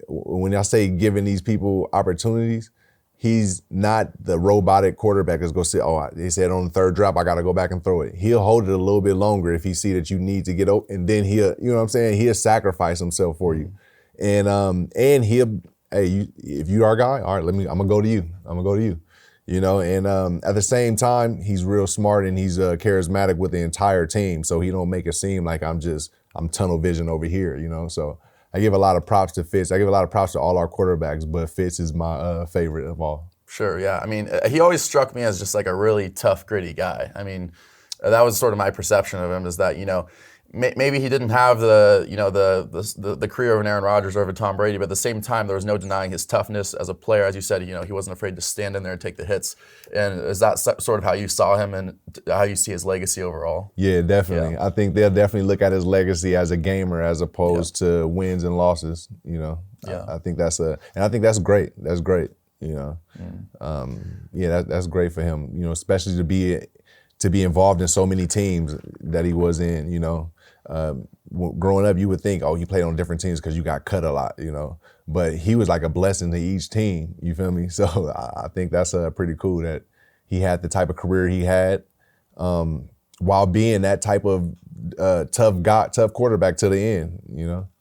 When I say giving these people opportunities, he's not the robotic quarterback that's going to say, oh, they said on the third drop, I got to go back and throw it. He'll hold it a little bit longer if he see that you need to get open, and then he'll sacrifice himself for you. And he'll, hey, if you our guy, all right, I'm going to go to you. And at the same time, he's real smart and he's charismatic with the entire team. So he don't make it seem like I'm tunnel vision over here, So I give a lot of props to Fitz. I give a lot of props to all our quarterbacks, but Fitz is my favorite of all. Sure, yeah. I mean, he always struck me as just like a really tough, gritty guy. I mean, that was sort of my perception of him, is that, maybe he didn't have the career of an Aaron Rodgers or of a Tom Brady, but at the same time, there was no denying his toughness as a player. As you said, he wasn't afraid to stand in there and take the hits. And is that sort of how you saw him and how you see his legacy overall? Yeah, definitely. Yeah. I think they'll definitely look at his legacy as a gamer as opposed to wins and losses. Yeah. I think that's great. That's great. That's great for him. Especially to be involved in so many teams that he was in. Growing up, you would think, oh, he played on different teams because you got cut a lot, But he was like a blessing to each team, you feel me? So I think that's pretty cool that he had the type of career he had while being that type of tough quarterback to the end,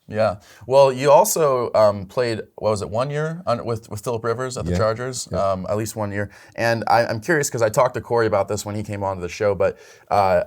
Yeah. Well, you also played, 1 year with Phillip Rivers at the Chargers, at least 1 year. And I'm curious because I talked to Corey about this when he came on to the show, but I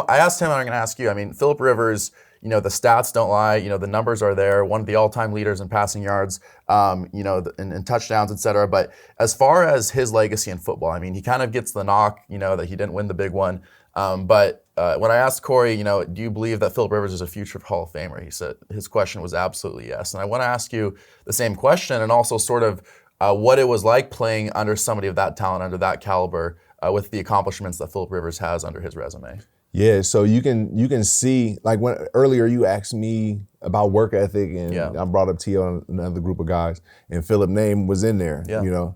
asked him, and I'm going to ask you, I mean, Phillip Rivers, the stats don't lie, the numbers are there, one of the all-time leaders in passing yards, in touchdowns, et cetera. But as far as his legacy in football, I mean, he kind of gets the knock, that he didn't win the big one. But when I asked Corey, do you believe that Phillip Rivers is a future Hall of Famer? He said his question was absolutely yes. And I want to ask you the same question, and also sort of what it was like playing under somebody of that talent, under that caliber, with the accomplishments that Phillip Rivers has under his resume. Yeah, so you can see, like when earlier you asked me about work ethic, and I brought up T.O. and another group of guys, and Phillip's name was in there. Yeah.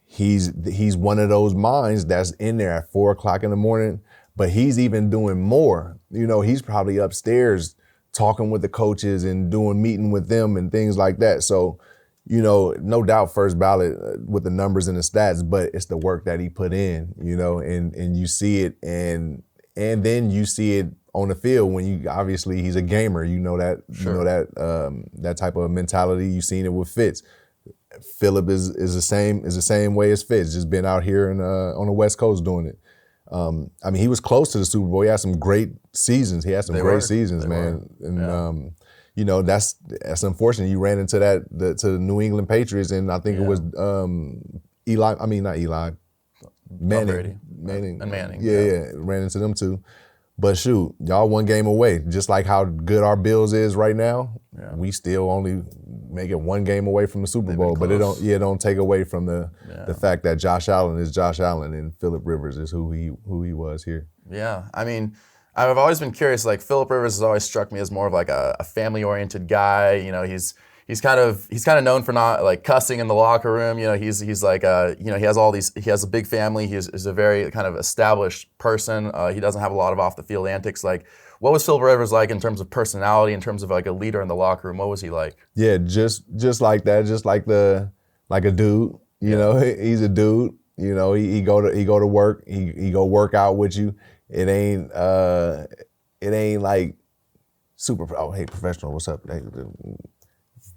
He's one of those minds that's in there at 4:00 in the morning. But he's even doing more. He's probably upstairs talking with the coaches and meeting with them and things like that. So, no doubt first ballot with the numbers and the stats, but it's the work that he put in, and you see it, and then you see it on the field when obviously he's a gamer. Sure. That type of mentality. You've seen it with Fitz. Phillip is the same way as Fitz, just been out here on the West Coast doing it. I mean, he was close to the Super Bowl. He had some great seasons. Man. And that's unfortunate. You ran into to the New England Patriots, and I think it was Manning. Yeah, ran into them too. But shoot, y'all one game away. Just like how good our Bills is right now, we still only make it one game away from the Super Bowl. But it don't take away from the fact that Josh Allen is Josh Allen and Phillip Rivers is who he was here. Yeah, I mean, I've always been curious. Like Phillip Rivers has always struck me as more of like a family-oriented guy. he's kind of known for not like cussing in the locker room. You know, he's like he has a big family. He's a very kind of established person. He doesn't have a lot of off the field antics. Like, what was Phil Rivers like in terms of personality, in terms of like a leader in the locker room? What was he like? Yeah, just like that, just like a dude. You know, he's a dude. You know, he go to work. He go work out with you. It ain't like super. Oh, hey, professional, what's up? Hey,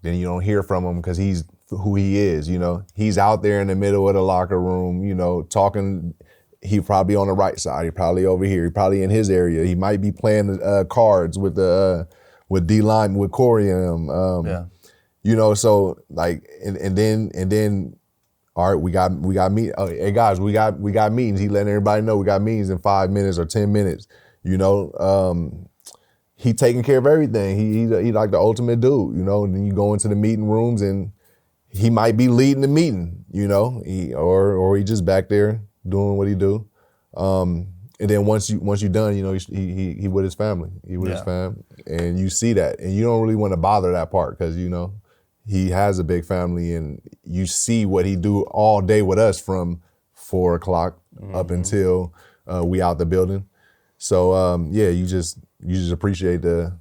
then you don't hear from him because he's who he is. You know, he's out there in the middle of the locker room. You know, talking. He probably on the right side. He probably over here. He probably in his area. He might be playing cards with D-line, with Corey and him. You know, so like, and then, all right, we got meet. Oh, hey guys, we got meetings. He letting everybody know we got meetings in 5 minutes or 10 minutes. You know, he taking care of everything. He like the ultimate dude. You know, and then you go into the meeting rooms and he might be leading the meeting. You know, or he just back there doing what he do. And then once you done, you know, he with his family. He with his fam, and you see that, and you don't really want to bother that part because you know he has a big family, and you see what he do all day with us from 4 o'clock up until we out the building. So you just appreciate the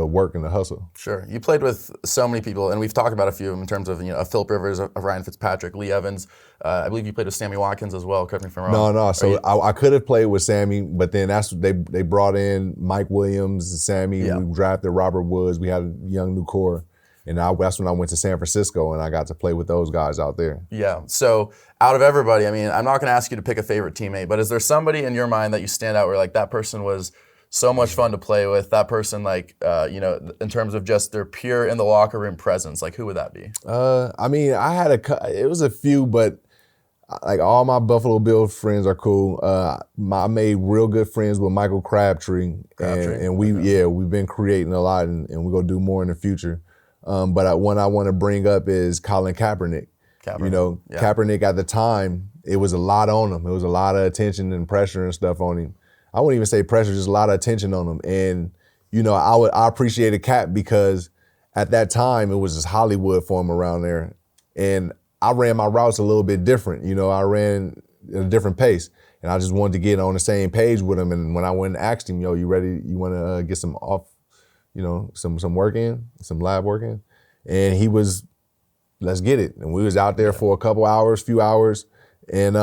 work and the hustle. Sure. You played with so many people, and we've talked about a few of them in terms of, you know, Philip Rivers, Ryan Fitzpatrick, Lee Evans. I believe you played with Sammy Watkins as well, correct me if I'm wrong. No. So I could have played with Sammy, but then they brought in Mike Williams and Sammy. Yeah. We drafted Robert Woods. We had a young new core. And that's when I went to San Francisco, and I got to play with those guys out there. Yeah. So out of everybody, I mean, I'm not going to ask you to pick a favorite teammate, but is there somebody in your mind that you stand out where, like, that person was so much fun to play with, that person, like, you know, in terms of just their pure in the locker room presence, like, who would that be? I mean, it was a few, but like all my Buffalo Bills friends are cool. I made real good friends with Michael Crabtree. And we've been creating a lot, and we're going to do more in the future. But one I want to bring up is Colin Kaepernick. You know, Kaepernick at the time, it was a lot on him. It was a lot of attention and pressure and stuff on him. I wouldn't even say pressure, just a lot of attention on him. And, you know, I appreciated Cap because at that time it was just Hollywood for him around there. And I ran my routes a little bit different. You know, I ran at a different pace. And I just wanted to get on the same page with him. And when I went and asked him, yo, you ready? You want to get some off, you know, some work in, some lab work in? And he was, let's get it. And we was out there for a few hours, and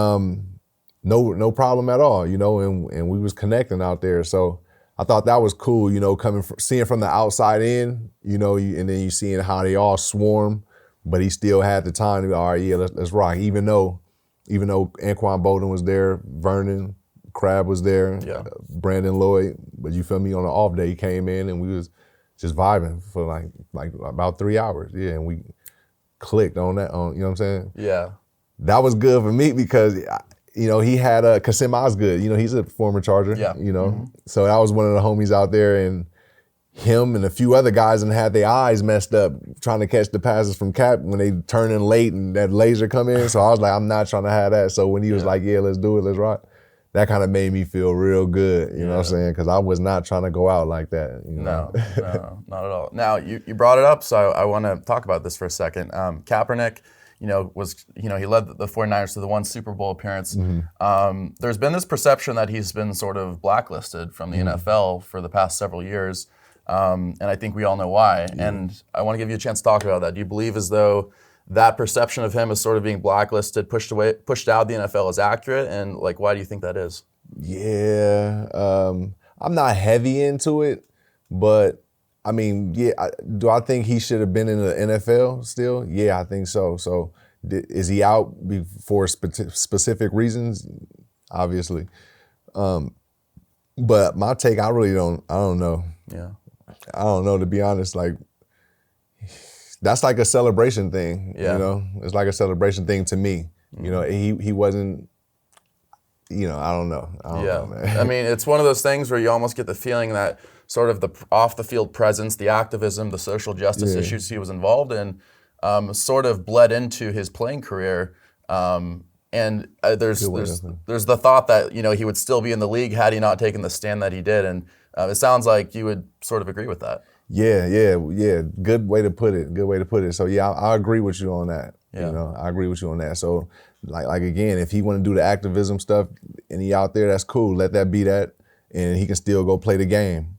no problem at all, you know, and we was connecting out there. So I thought that was cool, you know, seeing from the outside in, you know, and then you seeing how they all swarm, but he still had the time to be, all right, yeah, let's rock. Even though Anquan Bolden was there, Vernon Crab was there, Brandon Lloyd, but you feel me, on the off day he came in and we was just vibing for like about 3 hours, and we clicked on that, you know what I'm saying? Yeah. That was good for me because, you know, he had Kasim Osgood, you know, he's a former Charger, you know? So that was one of the homies out there, and him and a few other guys and had their eyes messed up trying to catch the passes from Cap when they turn in late and that laser come in. So I was like, I'm not trying to have that. So when he was like, yeah, let's do it, let's rock, that kind of made me feel real good, you know what I'm saying? Because I was not trying to go out like that. You know? No, not at all. Now, you brought it up, so I want to talk about this for a second. Kaepernick, you know, he led the 49ers to the one Super Bowl appearance. There's been this perception that he's been sort of blacklisted from the NFL for the past several years, and I think we all know why. And I want to give you a chance to talk about that. Do you believe as though that perception of him as sort of being blacklisted, pushed out of the NFL is accurate, and like, why do you think that is? Yeah, I'm not heavy into it, but I mean, do I think he should have been in the NFL still? Yeah, I think so. So is he out for specific reasons? Obviously. But my take, I don't know. Yeah. I don't know, to be honest. Like, that's like a celebration thing, you know? It's like a celebration thing to me. You know, he wasn't, you know, I don't know. I don't know, man. I mean, it's one of those things where you almost get the feeling that sort of the off-the-field presence, the activism, the social justice issues he was involved in sort of bled into his playing career. And there's the thought that, you know, he would still be in the league had he not taken the stand that he did. And it sounds like you would sort of agree with that. Yeah. Good way to put it. Good way to put it. So yeah, I agree with you on that. Yeah. You know, I agree with you on that. So like again, if he want to do the activism stuff and he out there, that's cool. Let that be that, and he can still go play the game.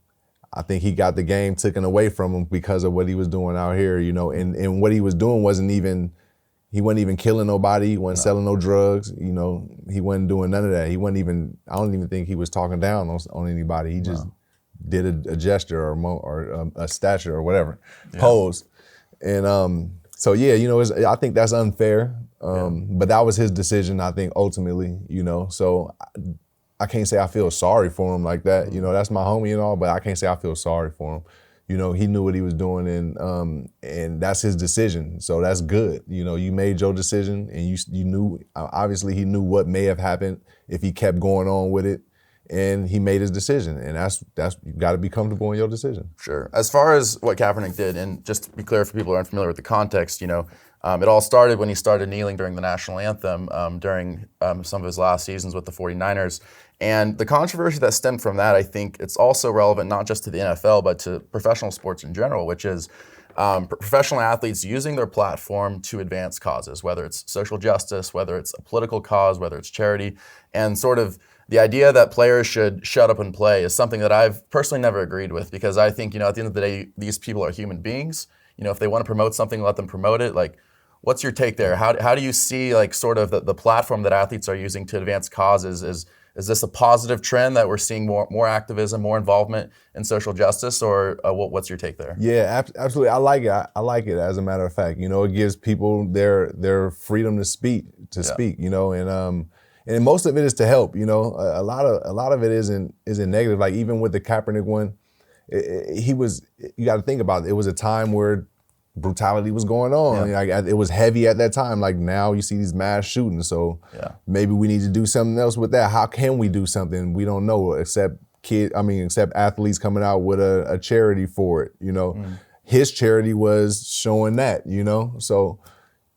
I think he got the game taken away from him because of what he was doing out here. You know, and what he was doing he wasn't even killing nobody. He wasn't selling no drugs. You know, he wasn't doing none of that. He wasn't even. I don't even think he was talking down on anybody. He just did a gesture or a stature or whatever, pose. And so yeah, you know, I think that's unfair. But that was his decision, I think, ultimately, you know. So I can't say I feel sorry for him like that. You know, that's my homie and all, but I can't say I feel sorry for him. You know, he knew what he was doing, and that's his decision. So that's good. You know, you made your decision, and you knew. Obviously, he knew what may have happened if he kept going on with it, and he made his decision. And that's you got to be comfortable in your decision. Sure. As far as what Kaepernick did, and just to be clear for people who aren't familiar with the context, you know, it all started when he started kneeling during the national anthem during some of his last seasons with the 49ers. And the controversy that stemmed from that, I think it's also relevant not just to the NFL, but to professional sports in general, which is professional athletes using their platform to advance causes, whether it's social justice, whether it's a political cause, whether it's charity. And sort of the idea that players should shut up and play is something that I've personally never agreed with, because I think, you know, at the end of the day, these people are human beings. You know, if they want to promote something, let them promote it. Like, what's your take there? How do you see, like, sort of the platform that athletes are using to advance causes? Is this a positive trend that we're seeing more activism, more involvement in social justice, or what's your take there? Yeah, absolutely. I like it. I like it. As a matter of fact, you know, it gives people their freedom to speak. You know, and most of it is to help. You know, a lot of it isn't negative. Like even with the Kaepernick one, you got to think about it. It was a time where brutality was going on. Like, it was heavy at that time. Like now you see these mass shootings. So maybe we need to do something else with that. How can we do something? We don't know, except athletes coming out with a charity for it. You know, his charity was showing that. You know, so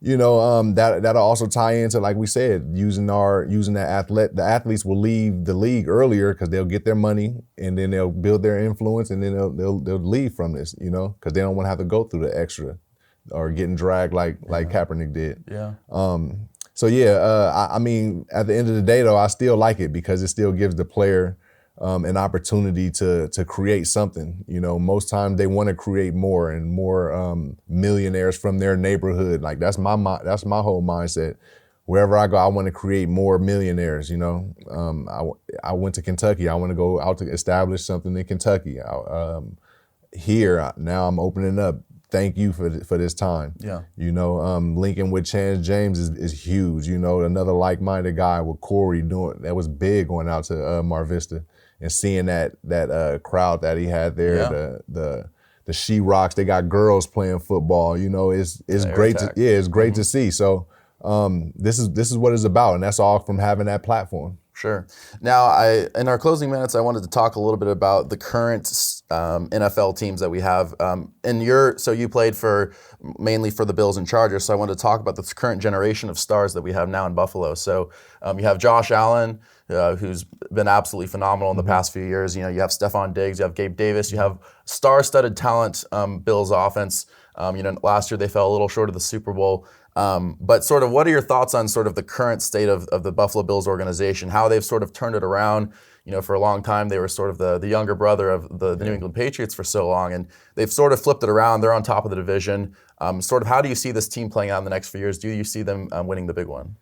you know that'll also tie into, like we said, using the athletes will leave the league earlier because they'll get their money and then they'll build their influence and then they'll leave from this, you know, because they don't want to have to go through the extra or getting dragged like Kaepernick did. So I mean, at the end of the day though, I still like it because it still gives the player an opportunity to create something. You know, most times they want to create more and more millionaires from their neighborhood. Like that's my whole mindset. Wherever I go, I want to create more millionaires. You know, I went to Kentucky. I want to go out to establish something in Kentucky. Here now, I'm opening up. Thank you for this time. You know, linking with Chance James is huge. You know, another like-minded guy with Corey that was big going out to Mar Vista. And seeing that crowd that he had there, the She-Rocks, they got girls playing football. You know, it's great to see. So this is what it's about, and that's all from having that platform. Sure. Now, in our closing minutes, I wanted to talk a little bit about the current NFL teams that we have. So you played mainly for the Bills and Chargers. So I wanted to talk about the current generation of stars that we have now in Buffalo. So you have Josh Allen, who's been absolutely phenomenal in the past few years. You know, you have Stephon Diggs, you have Gabe Davis, you have star-studded talent. Bills offense. You know, last year they fell a little short of the Super Bowl. But sort of what are your thoughts on sort of the current state of the Buffalo Bills organization, how they've sort of turned it around? You know, for a long time, they were sort of the younger brother of the New England Patriots for so long, and they've sort of flipped it around. They're on top of the division. Sort of how do you see this team playing out in the next few years? Do you see them winning the big one?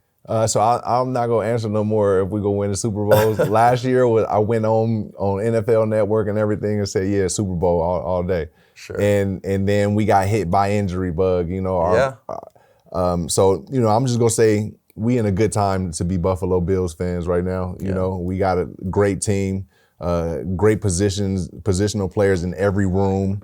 So I'm not going to answer no more if we go win the Super Bowls. Last year, I went on NFL Network and everything and said, yeah, Super Bowl all day. Sure. And then we got hit by injury bug, you know. So, you know, I'm just going to say we in a good time to be Buffalo Bills fans right now. You know, we got a great team, great positional players in every room.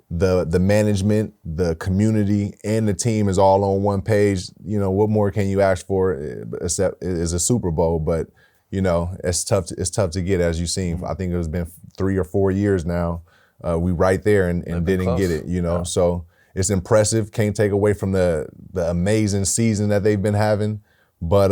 The management, the community, and the team is all on one page. You know, what more can you ask for except is a Super Bowl? But, you know, it's tough to get, as you've seen. I think it's been 3 or 4 years now. We right there and didn't get it, you know. So it's impressive. Can't take away from the amazing season that they've been having. But,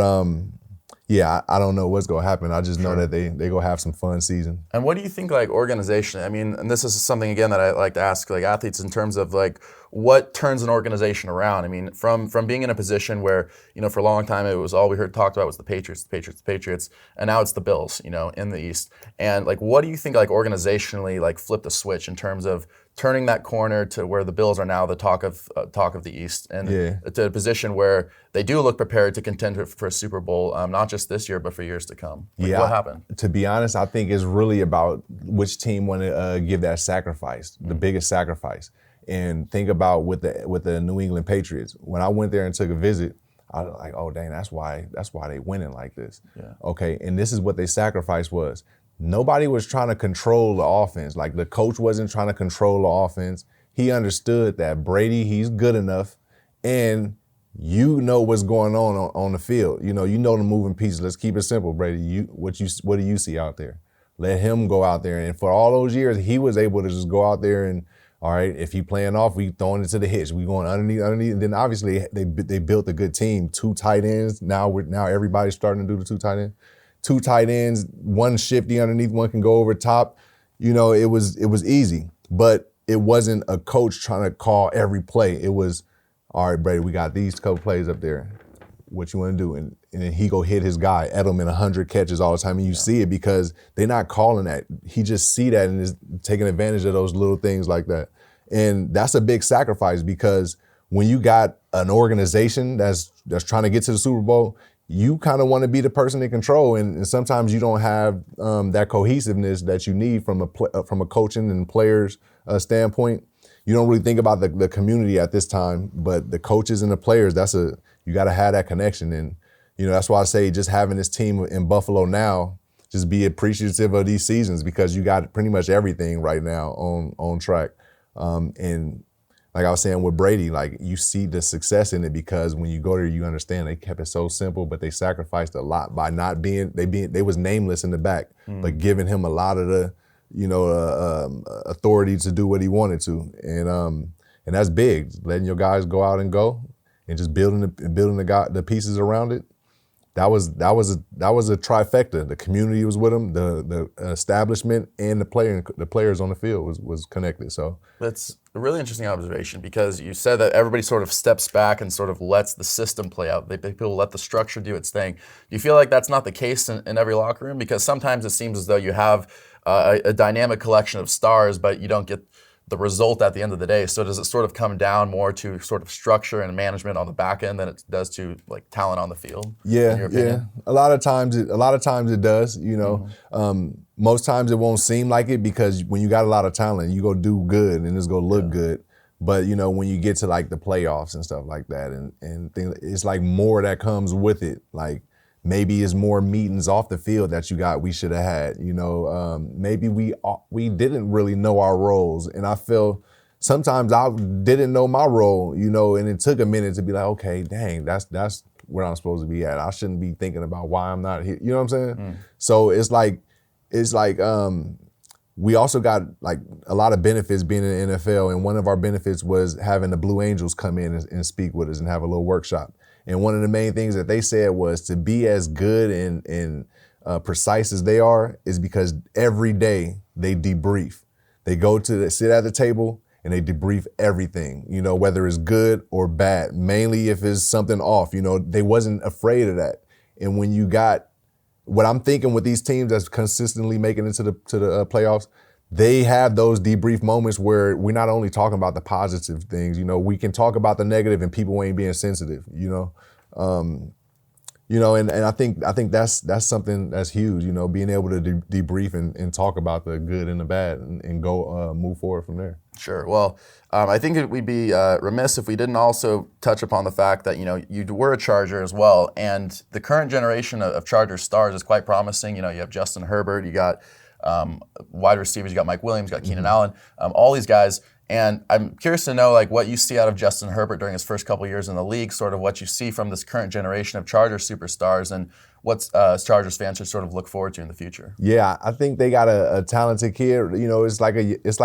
yeah, I don't know what's gonna happen. I just know Sure. that they gonna have some fun season. And what do you think, like, organization? I mean, and this is something again that I like to ask like athletes in terms of like what turns an organization around. I mean, from being in a position where for a long time it was all we heard talked about was the Patriots, the Patriots, the Patriots, and now it's the Bills, in the East. And like, what do you think, like, organizationally, like, flipped the switch in terms of turning that corner to where the Bills are now the talk of the East, and to a position where they do look prepared to contend for a Super Bowl, not just this year but for years to come. Like, what happened? To be honest, I think it's really about which team want to give that sacrifice, the biggest sacrifice. And think about with the New England Patriots. When I went there and took a visit, I was like, oh dang, that's why they winning like this. Yeah. Okay, and this is what they sacrifice was. Nobody was trying to control the offense. Like, the coach wasn't trying to control the offense. He understood that Brady, he's good enough, and what's going on the field. You know the moving pieces. Let's keep it simple, Brady. What do you see out there? Let him go out there. And for all those years, he was able to just go out there and, all right, if he playing off, we throwing it to the hitch. We going underneath. And then obviously they built a good team. 2 tight ends. Now everybody's starting to do the 2 tight ends. 2 tight ends, one shifty underneath, one can go over top. It was easy, but it wasn't a coach trying to call every play. It was, all right, Brady, we got these couple plays up there. What you want to do? And then he go hit his guy, Edelman, 100 catches all the time, and you see it because they're not calling that. He just see that and is taking advantage of those little things like that. And that's a big sacrifice because when you got an organization that's trying to get to the Super Bowl, you kind of want to be the person in control, and sometimes you don't have that cohesiveness that you need from a coaching and players standpoint. You don't really think about the community at this time, but the coaches and the players, you got to have that connection. And that's why I say just having this team in Buffalo now, just be appreciative of these seasons because you got pretty much everything right now on track. And like I was saying with Brady, like, you see the success in it because when you go there, you understand they kept it so simple, but they sacrificed a lot by not they was nameless in the back, but giving him a lot of the, authority to do what he wanted to. And that's big, letting your guys go out and go and just building the pieces around it. That was a trifecta. The community was with them, the establishment, and the players on the field was connected. So that's a really interesting observation because you said that everybody sort of steps back and sort of lets the system play out. People let the structure do its thing. Do you feel like that's not the case in every locker room? Because sometimes it seems as though you have a dynamic collection of stars, but you don't get the result at the end of the day. So does it sort of come down more to sort of structure and management on the back end than it does to like talent on the field? Yeah. A lot of times it does. Most times it won't seem like it because when you got a lot of talent, you go do good and it's gonna look good. But when you get to like the playoffs and stuff like that, and things, it's like more that comes with it. Like, maybe it's more meetings off the field that we should have had. Maybe we didn't really know our roles, and I feel sometimes I didn't know my role. And it took a minute to be like, okay, dang, that's where I'm supposed to be at. I shouldn't be thinking about why I'm not here. You know what I'm saying? So it's like we also got like a lot of benefits being in the NFL, and one of our benefits was having the Blue Angels come in and speak with us and have a little workshop. And one of the main things that they said was to be as good and precise as they are is because every day they debrief. They sit at the table and they debrief everything, whether it's good or bad, mainly if it's something off. They wasn't afraid of that. And when you got what I'm thinking with these teams that's consistently making it to the playoffs, they have those debrief moments where we're not only talking about the positive things, we can talk about the negative and people ain't being sensitive, and I think that's something that's huge, being able to debrief and talk about the good and the bad and go move forward from there. Sure. Well, I think we'd be remiss if we didn't also touch upon the fact that, you were a Charger as well, and the current generation of Charger stars is quite promising. You have Justin Herbert, you got wide receivers, you got Mike Williams, you got Keenan Allen, all these guys. And I'm curious to know like what you see out of Justin Herbert during his first couple years in the league, sort of what you see from this current generation of Charger superstars, and what Chargers fans should sort of look forward to in the future. Yeah, I think they got a talented kid. It's like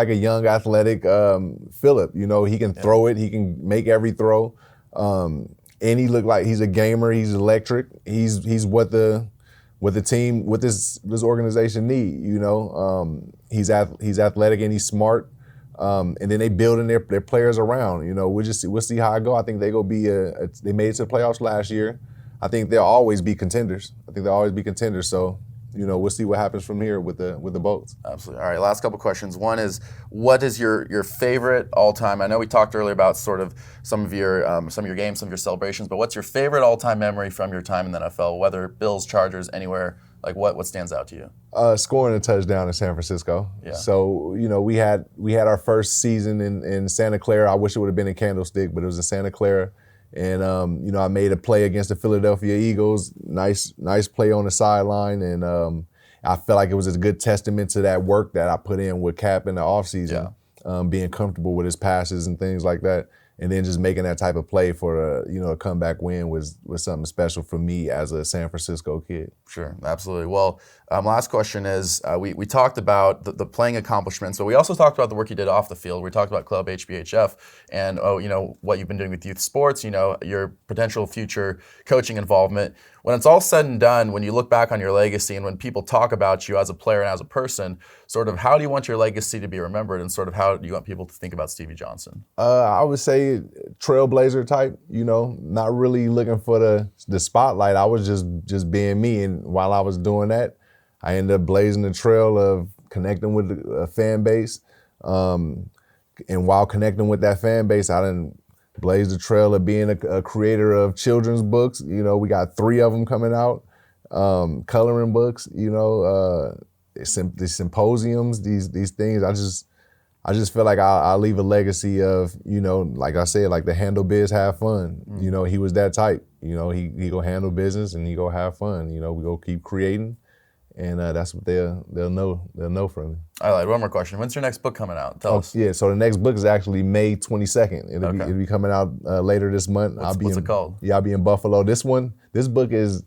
a young athletic Phillip. He can throw it. He can make every throw. and he looked like he's a gamer. He's electric. He's what the team, what this organization need. He's athletic and he's smart. And then they building their players around. We'll see how it go. I think they go be they made it to the playoffs last year. I think they'll always be contenders. So, we'll see what happens from here with the Bolts. Absolutely. All right, last couple questions. One is, what is your favorite all-time? I know we talked earlier about sort of some of your games, some of your celebrations, but what's your favorite all-time memory from your time in the NFL? Whether Bills, Chargers, anywhere, like what stands out to you? Scoring a touchdown in San Francisco. Yeah. So we had our first season in Santa Clara. I wish it would have been in Candlestick, but it was in Santa Clara. And I made a play against the Philadelphia Eagles. Nice play on the sideline, and I felt like it was a good testament to that work that I put in with Cap in the offseason, being comfortable with his passes and things like that. And then just making that type of play for a comeback win was something special for me as a San Francisco kid. Sure, absolutely. Well, last question is, we talked about the playing accomplishments, but we also talked about the work you did off the field. We talked about Club HBHF and what you've been doing with youth sports, your potential future coaching involvement. When it's all said and done, when you look back on your legacy and when people talk about you as a player and as a person, sort of how do you want your legacy to be remembered, and sort of how do you want people to think about Stevie Johnson? I would say trailblazer type, not really looking for the spotlight. I was just being me, and while I was doing that, I ended up blazing the trail of connecting with a fan base. And while connecting with that fan base, I didn't blaze the trail of being a creator of children's books. We got 3 of them coming out, coloring books, the symposiums, these things. I just feel like I leave a legacy of, like I said, like the handle biz, have fun. Mm-hmm. He was that type. He go handle business and he go have fun. We go keep creating, and that's what they'll know from me. All right, one more question. When's your next book coming out? Tell us. Yeah, so the next book is actually May 22nd. It'll be coming out later this month. What's it called? Yeah, I'll be in Buffalo. This book is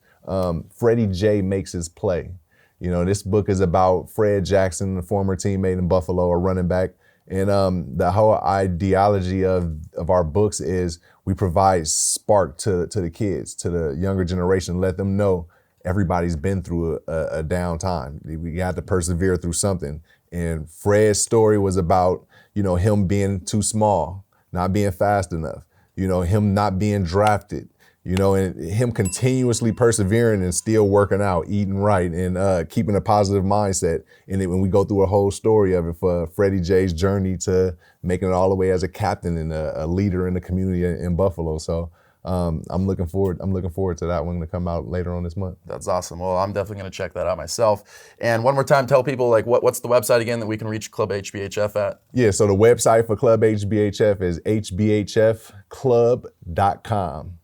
Freddie J Makes His Play. This book is about Fred Jackson, the former teammate in Buffalo, a running back. And the whole ideology of our books is we provide spark to the kids, to the younger generation, let them know everybody's been through a down time. We got to persevere through something. And Fred's story was about, him being too small, not being fast enough, him not being drafted, and him continuously persevering and still working out, eating right, and keeping a positive mindset. And when we go through a whole story of it for Freddie J's journey to making it all the way as a captain and a leader in the community in Buffalo. So I'm looking forward to that one to come out later on this month. That's awesome. Well, I'm definitely going to check that out myself. And one more time, tell people what's the website again that we can reach Club HBHF at? Yeah, so the website for Club HBHF is hbhfclub.com.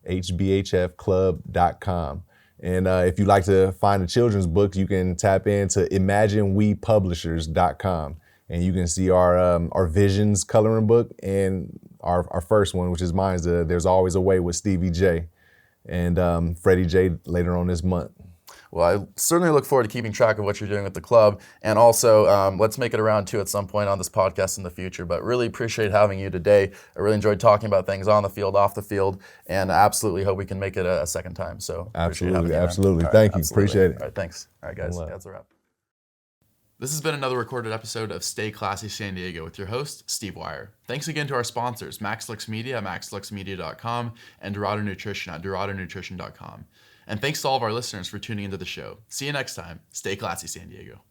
hbhfclub.com. And if you'd like to find the children's books, you can tap into imaginewepublishers.com. And you can see our Visions coloring book and our first one, which is mine, is There's Always a Way with Stevie J and Freddie J later on this month. Well, I certainly look forward to keeping track of what you're doing with the club. And also, let's make it around too at some point on this podcast in the future. But really appreciate having you today. I really enjoyed talking about things on the field, off the field, and I absolutely hope we can make it a second time. So absolutely. Thank you. Absolutely. Appreciate it. All right, thanks. All right, guys, that's a wrap. This has been another recorded episode of Stay Classy San Diego with your host, Steve Wire. Thanks again to our sponsors, MaxLux Media at maxluxmedia.com and Dorado Nutrition at doradonutrition.com. And thanks to all of our listeners for tuning into the show. See you next time. Stay classy, San Diego.